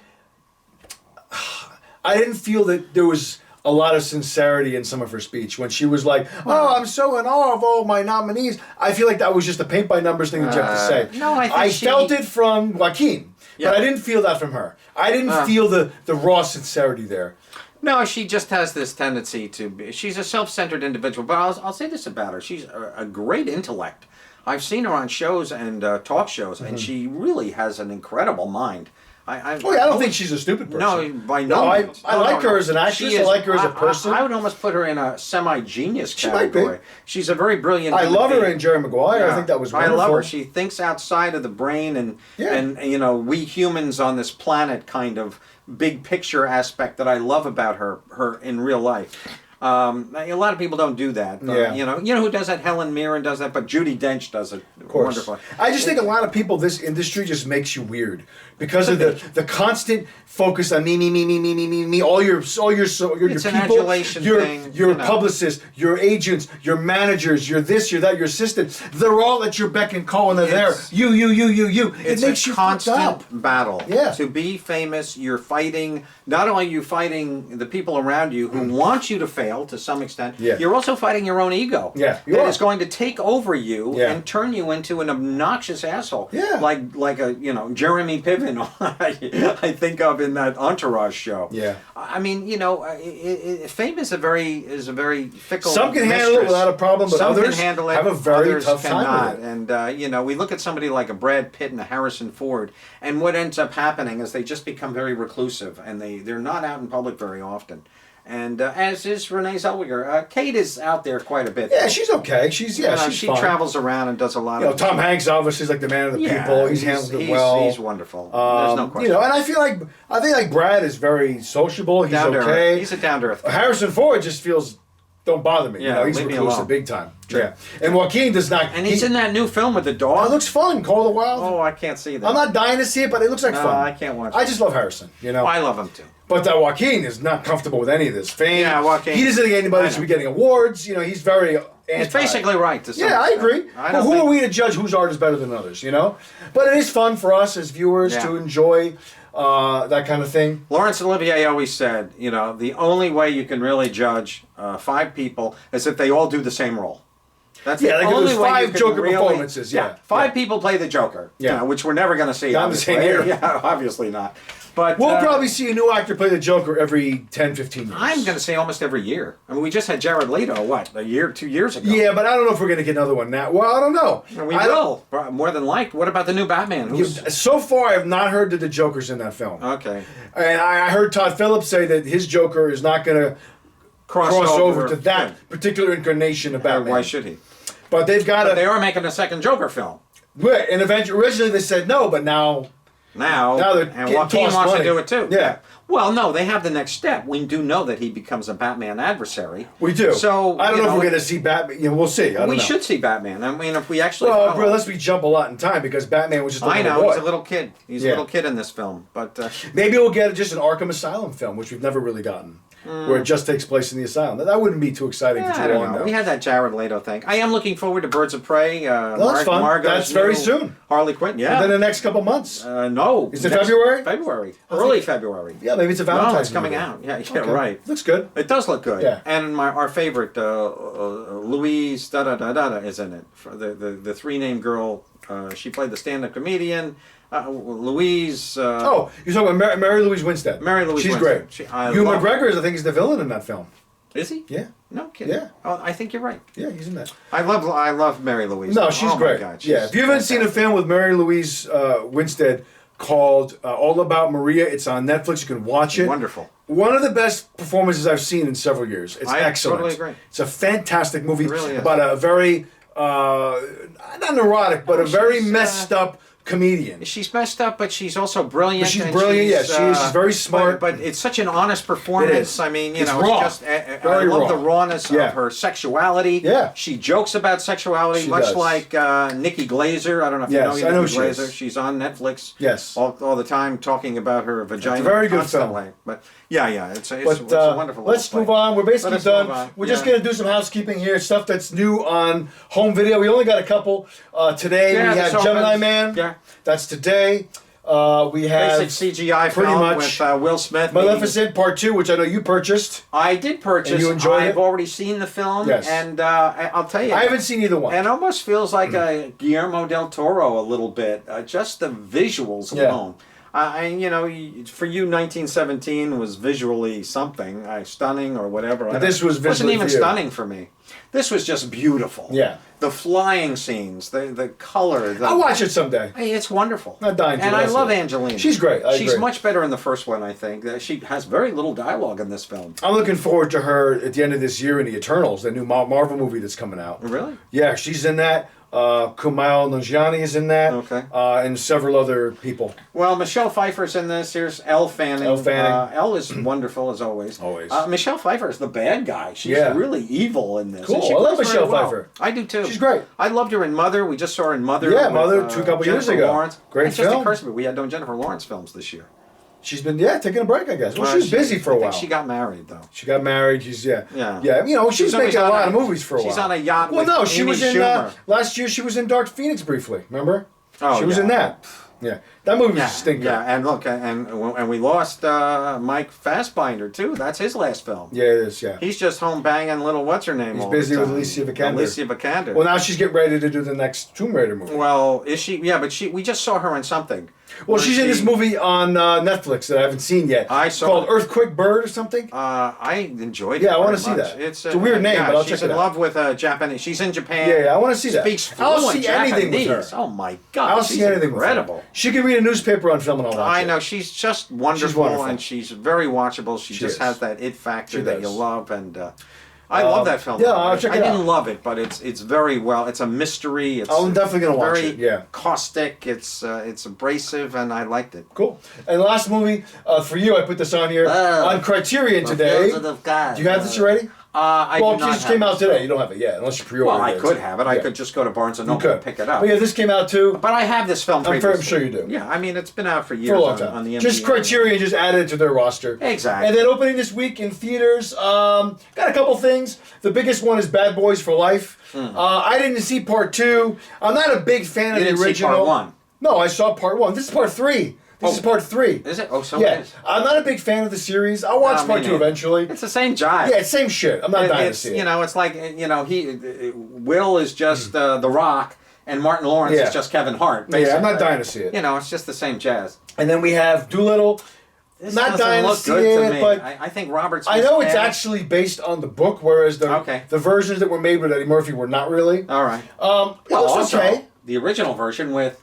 I didn't feel that there was a lot of sincerity in some of her speech when she was like, "Oh, I'm so in awe of all my nominees." I feel like that was just a paint by numbers thing that you have to say. No, I think felt it from Joaquin, Yeah. but I didn't feel that from her. I didn't feel the raw sincerity there. No, she just has this tendency to be. She's a self-centered individual. But I'll say this about her: she's a great intellect. I've seen her on shows and talk shows, and she really has an incredible mind. Oh yeah, I don't think she's a stupid person. No, by no I means. like her as an actress. She I like her as a I- person. I would almost put her in a semi-genius She might be. category. She's a very brilliant. I human love her being. in Jerry Maguire. I Yeah. think that was I wonderful. love her. She thinks outside of the brain, and Yeah. and you know, we humans on this planet kind of big picture aspect that I love about her in real life. A lot of people don't do that. Yeah. You know who does that? Helen Mirren does that, but Judi Dench does it wonderfully. I just think a lot of people, this industry just makes you weird because of the constant focus on me. All your It's people, an adulation your thing, your you know. publicists, your agents, your managers, your this, your that, your assistant. They're all at your beck and call, and they're there. It's- You. It It's makes a you fucked up. constant battle. Yeah. To be famous, you're fighting. Not only are you fighting the people around you who want you to fail. fail to some extent, Yeah. you're also fighting your own ego. Yeah, you that are. is going to take over you Yeah. and turn you into an obnoxious asshole. Yeah. Like a Jeremy Piven I think of in that Entourage show. Yeah. I mean, fame is a very fickle. Some can handle it mistress. without a problem, but Some others can handle it. have a very others tough time cannot. with it. And we look at somebody like a Brad Pitt and a Harrison Ford, and what ends up happening is they just become very reclusive, and they're not out in public very often. And as is Renee Zellweger. Kate is out there quite a bit. Yeah, she's okay. She's she fine. travels around and does a lot of. Tom Hanks obviously is like the man of the people. He's handled it well. He's wonderful. There's no question. And I think Brad is very sociable. He's down to okay. earth. He's a down to earth. Harrison Ford just feels, don't bother me. Yeah, he's leave me reclusive alone. big time. Sure. Yeah, and Joaquin does not. And he's in that new film with the Oh, dog. it looks fun. Call the Wild. Oh, I can't see that. I'm not dying to see it, but it looks like No, fun. I can't watch I it. just love Harrison. I love him too. But Joaquin is not comfortable with any of this fame. Yeah, Joaquin. He doesn't think anybody I should know. be getting awards. He's very anti. He's basically right to some Yeah, I extent. agree. I But don't who are think- we to judge whose art is better than others? But it is fun for us as viewers Yeah. to enjoy that kind of thing. Laurence Olivier always said, the only way you can really judge 5 people is if they all do the same role. That's Yeah, the like if only there's way you 5 can Joker really, performances, yeah. 5 Yeah. people play the Joker, Yeah. which we're never going to see. Not the obviously. same year. Yeah, obviously not. But We'll probably see a new actor play the Joker every 10, 15 years. I'm going to say almost every year. I mean, we just had Jared Leto, 2 years ago? Yeah, but I don't know if we're going to get another one now. Well, I don't know. And we I don't- will, more than likely. What about the new Batman? So far, I have not heard that the Joker's in that film. Okay. And I heard Todd Phillips say that his Joker is not going to cross over to that particular incarnation of Batman. Why should he? But they've got But they to. are making a second Joker film. Right, and eventually, originally they said no, but now. Now they're and getting Joaquin tossed wants money. to do it too. Yeah. Well, no, they have the next step. We do know that he becomes a Batman adversary. We do. So I don't know if we're going to see Batman. We'll see. I don't We know. should see Batman. I mean, if we actually. Well, follow- bro, unless we jump a lot in time because Batman was just a I little know boy. he's a little kid. He's a Yeah. little kid in this film, but Maybe we'll get just an Arkham Asylum film, which we've never really gotten, where it just takes place in the asylum. That wouldn't be too exciting for I too don't long, know. though. We had that Jared Leto thing. I am looking forward to Birds of Prey. that's fun. Margot's That's very new soon. Harley Quinn. Yeah. Within the next couple months. No. Is it February? February. I Early think- February. Yeah, maybe it's a Valentine's No, it's coming movie. out. Yeah, Okay. right. Looks good. It does look good. Yeah. And our favorite, Louise da is in it. For the 3-name girl. She played the stand-up comedian. Louise. Oh, you're talking about Mary Louise Winstead. Mary Louise She's Winstead. great. I Hugh love- McGregor, I think, is the villain in that film. Is he? Yeah. No kidding. Yeah. Oh, I think you're right. Yeah, he's in that. I love Mary Louise. No, she's oh great. My God, Yeah, she's if you haven't seen a fantastic. film with Mary Louise Winstead called All About Maria, it's on Netflix. You can watch it. Wonderful. One of the best performances I've seen in several years. It's I excellent. totally agree. It's a fantastic movie It really is. about a very not neurotic, but a very she's, messed up comedian. She's messed up, but she's also brilliant. But she's and brilliant, yeah, she is. She's very smart. But it's such an honest performance. It is. I mean, It's it's raw. just. I Very love raw. the rawness Yeah. of her sexuality. Yeah. She jokes about sexuality, She much does. like Nikki Glazer. I don't know if Yes, you know I know Nikki she Glazer. is. She's on Netflix. Yes. All the time talking about her vagina. It's a very good constantly. film. But yeah, it's But a wonderful. let's little move play. on. We're basically Let us done. move on. We're just Yeah. going to do some housekeeping here. Stuff that's new on home video. We only got a couple today. Yeah, we this had Gemini opens- Man. Yeah. That's today. We have Basic CGI pretty film much with Will Smith. Maleficent Part 2, which I know you purchased. I did purchase. And you enjoyed I've it? already seen the film, Yes. and I'll tell you, I haven't seen either one. It almost feels like a Guillermo del Toro a little bit. Just the visuals Yeah. alone. For you, 1917 was visually something, stunning or whatever. But this was wasn't visually even for you. stunning for me. This was just beautiful. Yeah. The flying scenes, the color. I'll watch it someday. Hey, it's wonderful. Not dying to, And but I I'll see love it. Angelina. She's great. I She's agree. much better in the first one, I think. She has very little dialogue in this film. I'm looking forward to her at the end of this year in the Eternals, the new Marvel movie that's coming out. Really? Yeah, she's in that. Kumail Nanjiani is in that. Okay. And several other people. Well, Michelle Pfeiffer's in this. Here's Elle Fanning. Elle Fanning. Elle is wonderful as always. Always. Michelle Pfeiffer is the bad guy. She's Yeah. really evil in this. Cool. And she I love plays very Michelle well. Pfeiffer. I do too. She's great. I loved her in Mother. We just saw her in Mother. Yeah, with, Mother, a couple years Jennifer ago. Lawrence. Great It's just film. occurs to me we had no Jennifer Lawrence films this year. She's been, taking a break, I guess. Well, she was busy for a I while. think she got married though. She got married. She's Yeah. Yeah, she was always making a on lot of movies for a while. She's on a yacht Well, with no, she Amy was in Schumer. last year. She was in Dark Phoenix briefly. Remember? Oh, she was yeah. in that. Yeah, that movie was Yeah, a stinker. yeah, and look, and we lost Mike Fassbinder too. That's his last film. Yeah, it is. Yeah, He's just home banging little what's her name. he's all busy the with time. Alicia Vikander. Alicia Vikander. Well, now she's getting ready to do the next Tomb Raider movie. Well, is she? Yeah, but we just saw her in something. Well, Where she's in this movie on Netflix that I haven't seen yet. I saw called it. Earthquake Bird or something. I enjoyed it. Yeah, I wanna very see much. that. It's a weird name, yeah, but I'll she's check it in out. love with Japanese. She's in Japan. Yeah, I want to see that. Speaks I'll fluent see anything with Japanese. her. Oh my God, I'll she's see anything incredible. with her. She can read a newspaper on film and I'll watch I it. know, she's just wonderful, wonderful. and she's very watchable. She just is. has that it factor She that you does. love, and I love that film. yeah, I'll check it I out. didn't love it, but it's very well. It's a mystery. It's I'm definitely gonna watch very it, yeah. caustic. It's abrasive, and I liked it. Cool. And the last movie for you, I put this on here on Criterion today. Do you have this already? I Well, do not this have came out it. today. You don't have it yet, unless you pre-ordered Well, I it. could have it. I Yeah. could just go to Barnes and You Noble could and pick it up. But yeah, this came out too. But I have this film I'm previously. sure you do. Yeah, I mean, it's been out for years For a long on time. the Just MGM. Criterion just added it to their roster. Exactly. And then opening this week in theaters, got a couple things. The biggest one is Bad Boys for Life. I didn't see part 2. I'm not a big fan of You the didn't see original. part 1? No, I saw part 1. This is part 3. This is part 3. Is it? Oh, so Yeah. it is. I'm not a big fan of the series. I'll watch No, part me 2 neither. eventually. It's the same jive. Yeah, it's same shit. I'm not dying to It's, see it. you know, it's like, you know, Will is just The Rock, and Martin Lawrence Yeah. is just Kevin Hart. Yeah, I'm Basically. not dying to see it. You know, it's just the same jazz. And then we have Doolittle. This Not doesn't dying to look see good it, to me. but I think Robert's. I know it's actually based on the book, whereas Okay. the versions that were made with Eddie Murphy were not really. All right. It looks also, okay. the original version with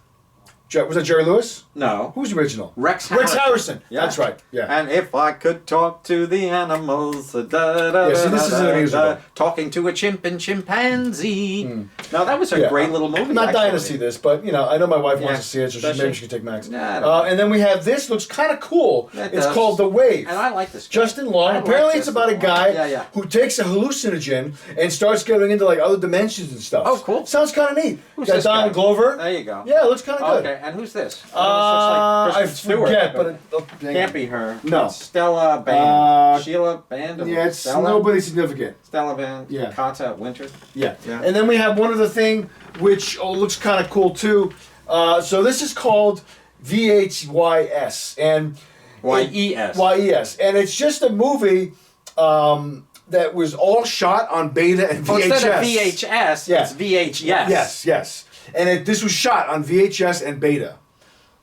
Was that Jerry Lewis? no Who's the original? Rex Rex Harrison. Harrison. Yeah. That's right. Yeah. And if I could talk to the animals, Yeah, see, this isn't a musical. talking to a chimp and chimpanzee. Now that was a Yeah, great little movie. I'm not dying to actually. see this, but you know, I know my wife Yeah. wants to see it, so Does maybe she? she can take Max. Nah, I don't And then we have this. Looks kind of cool. It It's does. called The Wave. And I like this. guy. Justin Long. I like Apparently, it's Justin about a Long. guy Yeah. who takes a hallucinogen and starts getting into like other dimensions and stuff. Oh, cool. Sounds kind of neat. Who's Got this Donald guy? Glover. There you go. Yeah, it looks kind of good. Okay, and who's this? I forget, but Can't be her. No. It's Stella Band. Uh, Sheila Band. yeah, it's Stella? nobody significant. Stella Band. Yeah. Kata Winter. Yeah. Yeah. And then we have one other thing which looks kind of cool too. So this is called VHYS and YES. YES, and it's just a movie that was all shot on beta and Oh, VHS. instead of VHS, Yeah. it's VHS. Yes. And this was shot on VHS and beta.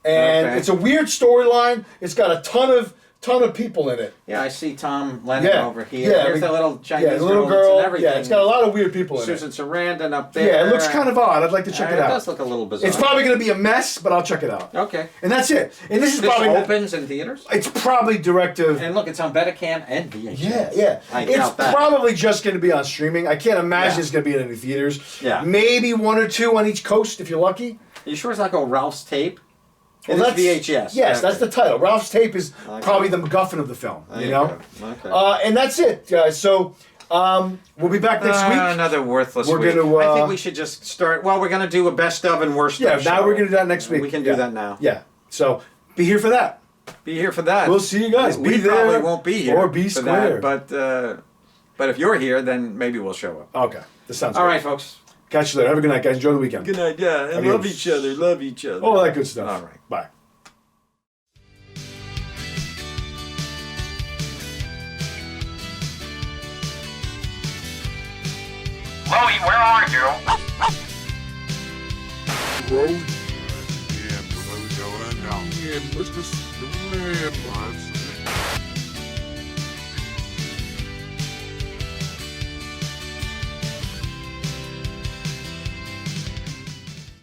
And Okay. it's a weird storyline. It's got a ton of people in it. Yeah, I see Tom Lennon Yeah. over here. Yeah, Here's the little Chinese Yeah, the little girl. girl. And everything. Yeah, it's got a lot of weird people in Susan it. Sarandon up there. Yeah, it looks kind of odd. I'd like to check it It out. does look a little bizarre. It's probably going to be a mess, but I'll check it out. Okay. And that's it. And this is This probably opens in theaters. it's probably directive. And look, it's on Betacam and VHS. Yeah. I It's doubt that. probably just going to be on streaming. I can't imagine Yeah. it's going to be in any theaters. Yeah. Maybe 1 or 2 on each coast if you're lucky. You sure it's not called Ralph's Tape? Well, It is that's VHS. Yes, Okay. that's the title. Ralph's Tape is Okay. probably the MacGuffin of the film. There You know. go. Okay. And that's it, guys. So we'll be back next week. Another worthless We're week. gonna, I think we should just start. Well, we're going to do a best of and worst Yeah. of. Now show. we're going to do that next week. We can do Yeah. that now. Yeah. So be here for that. Be here for that. We'll see you guys. We Be there probably won't be here or be for square. that, but if you're here, then maybe we'll show up. Okay. This sounds All good. right, folks. Catch you later. Have a good night, guys. Enjoy the weekend. Good night. Yeah, and Adios. love each other. Love each other. All that good stuff. All right. Bye. Louie, where are you? Road. Yeah, below going down. Yeah, Mr. Slab,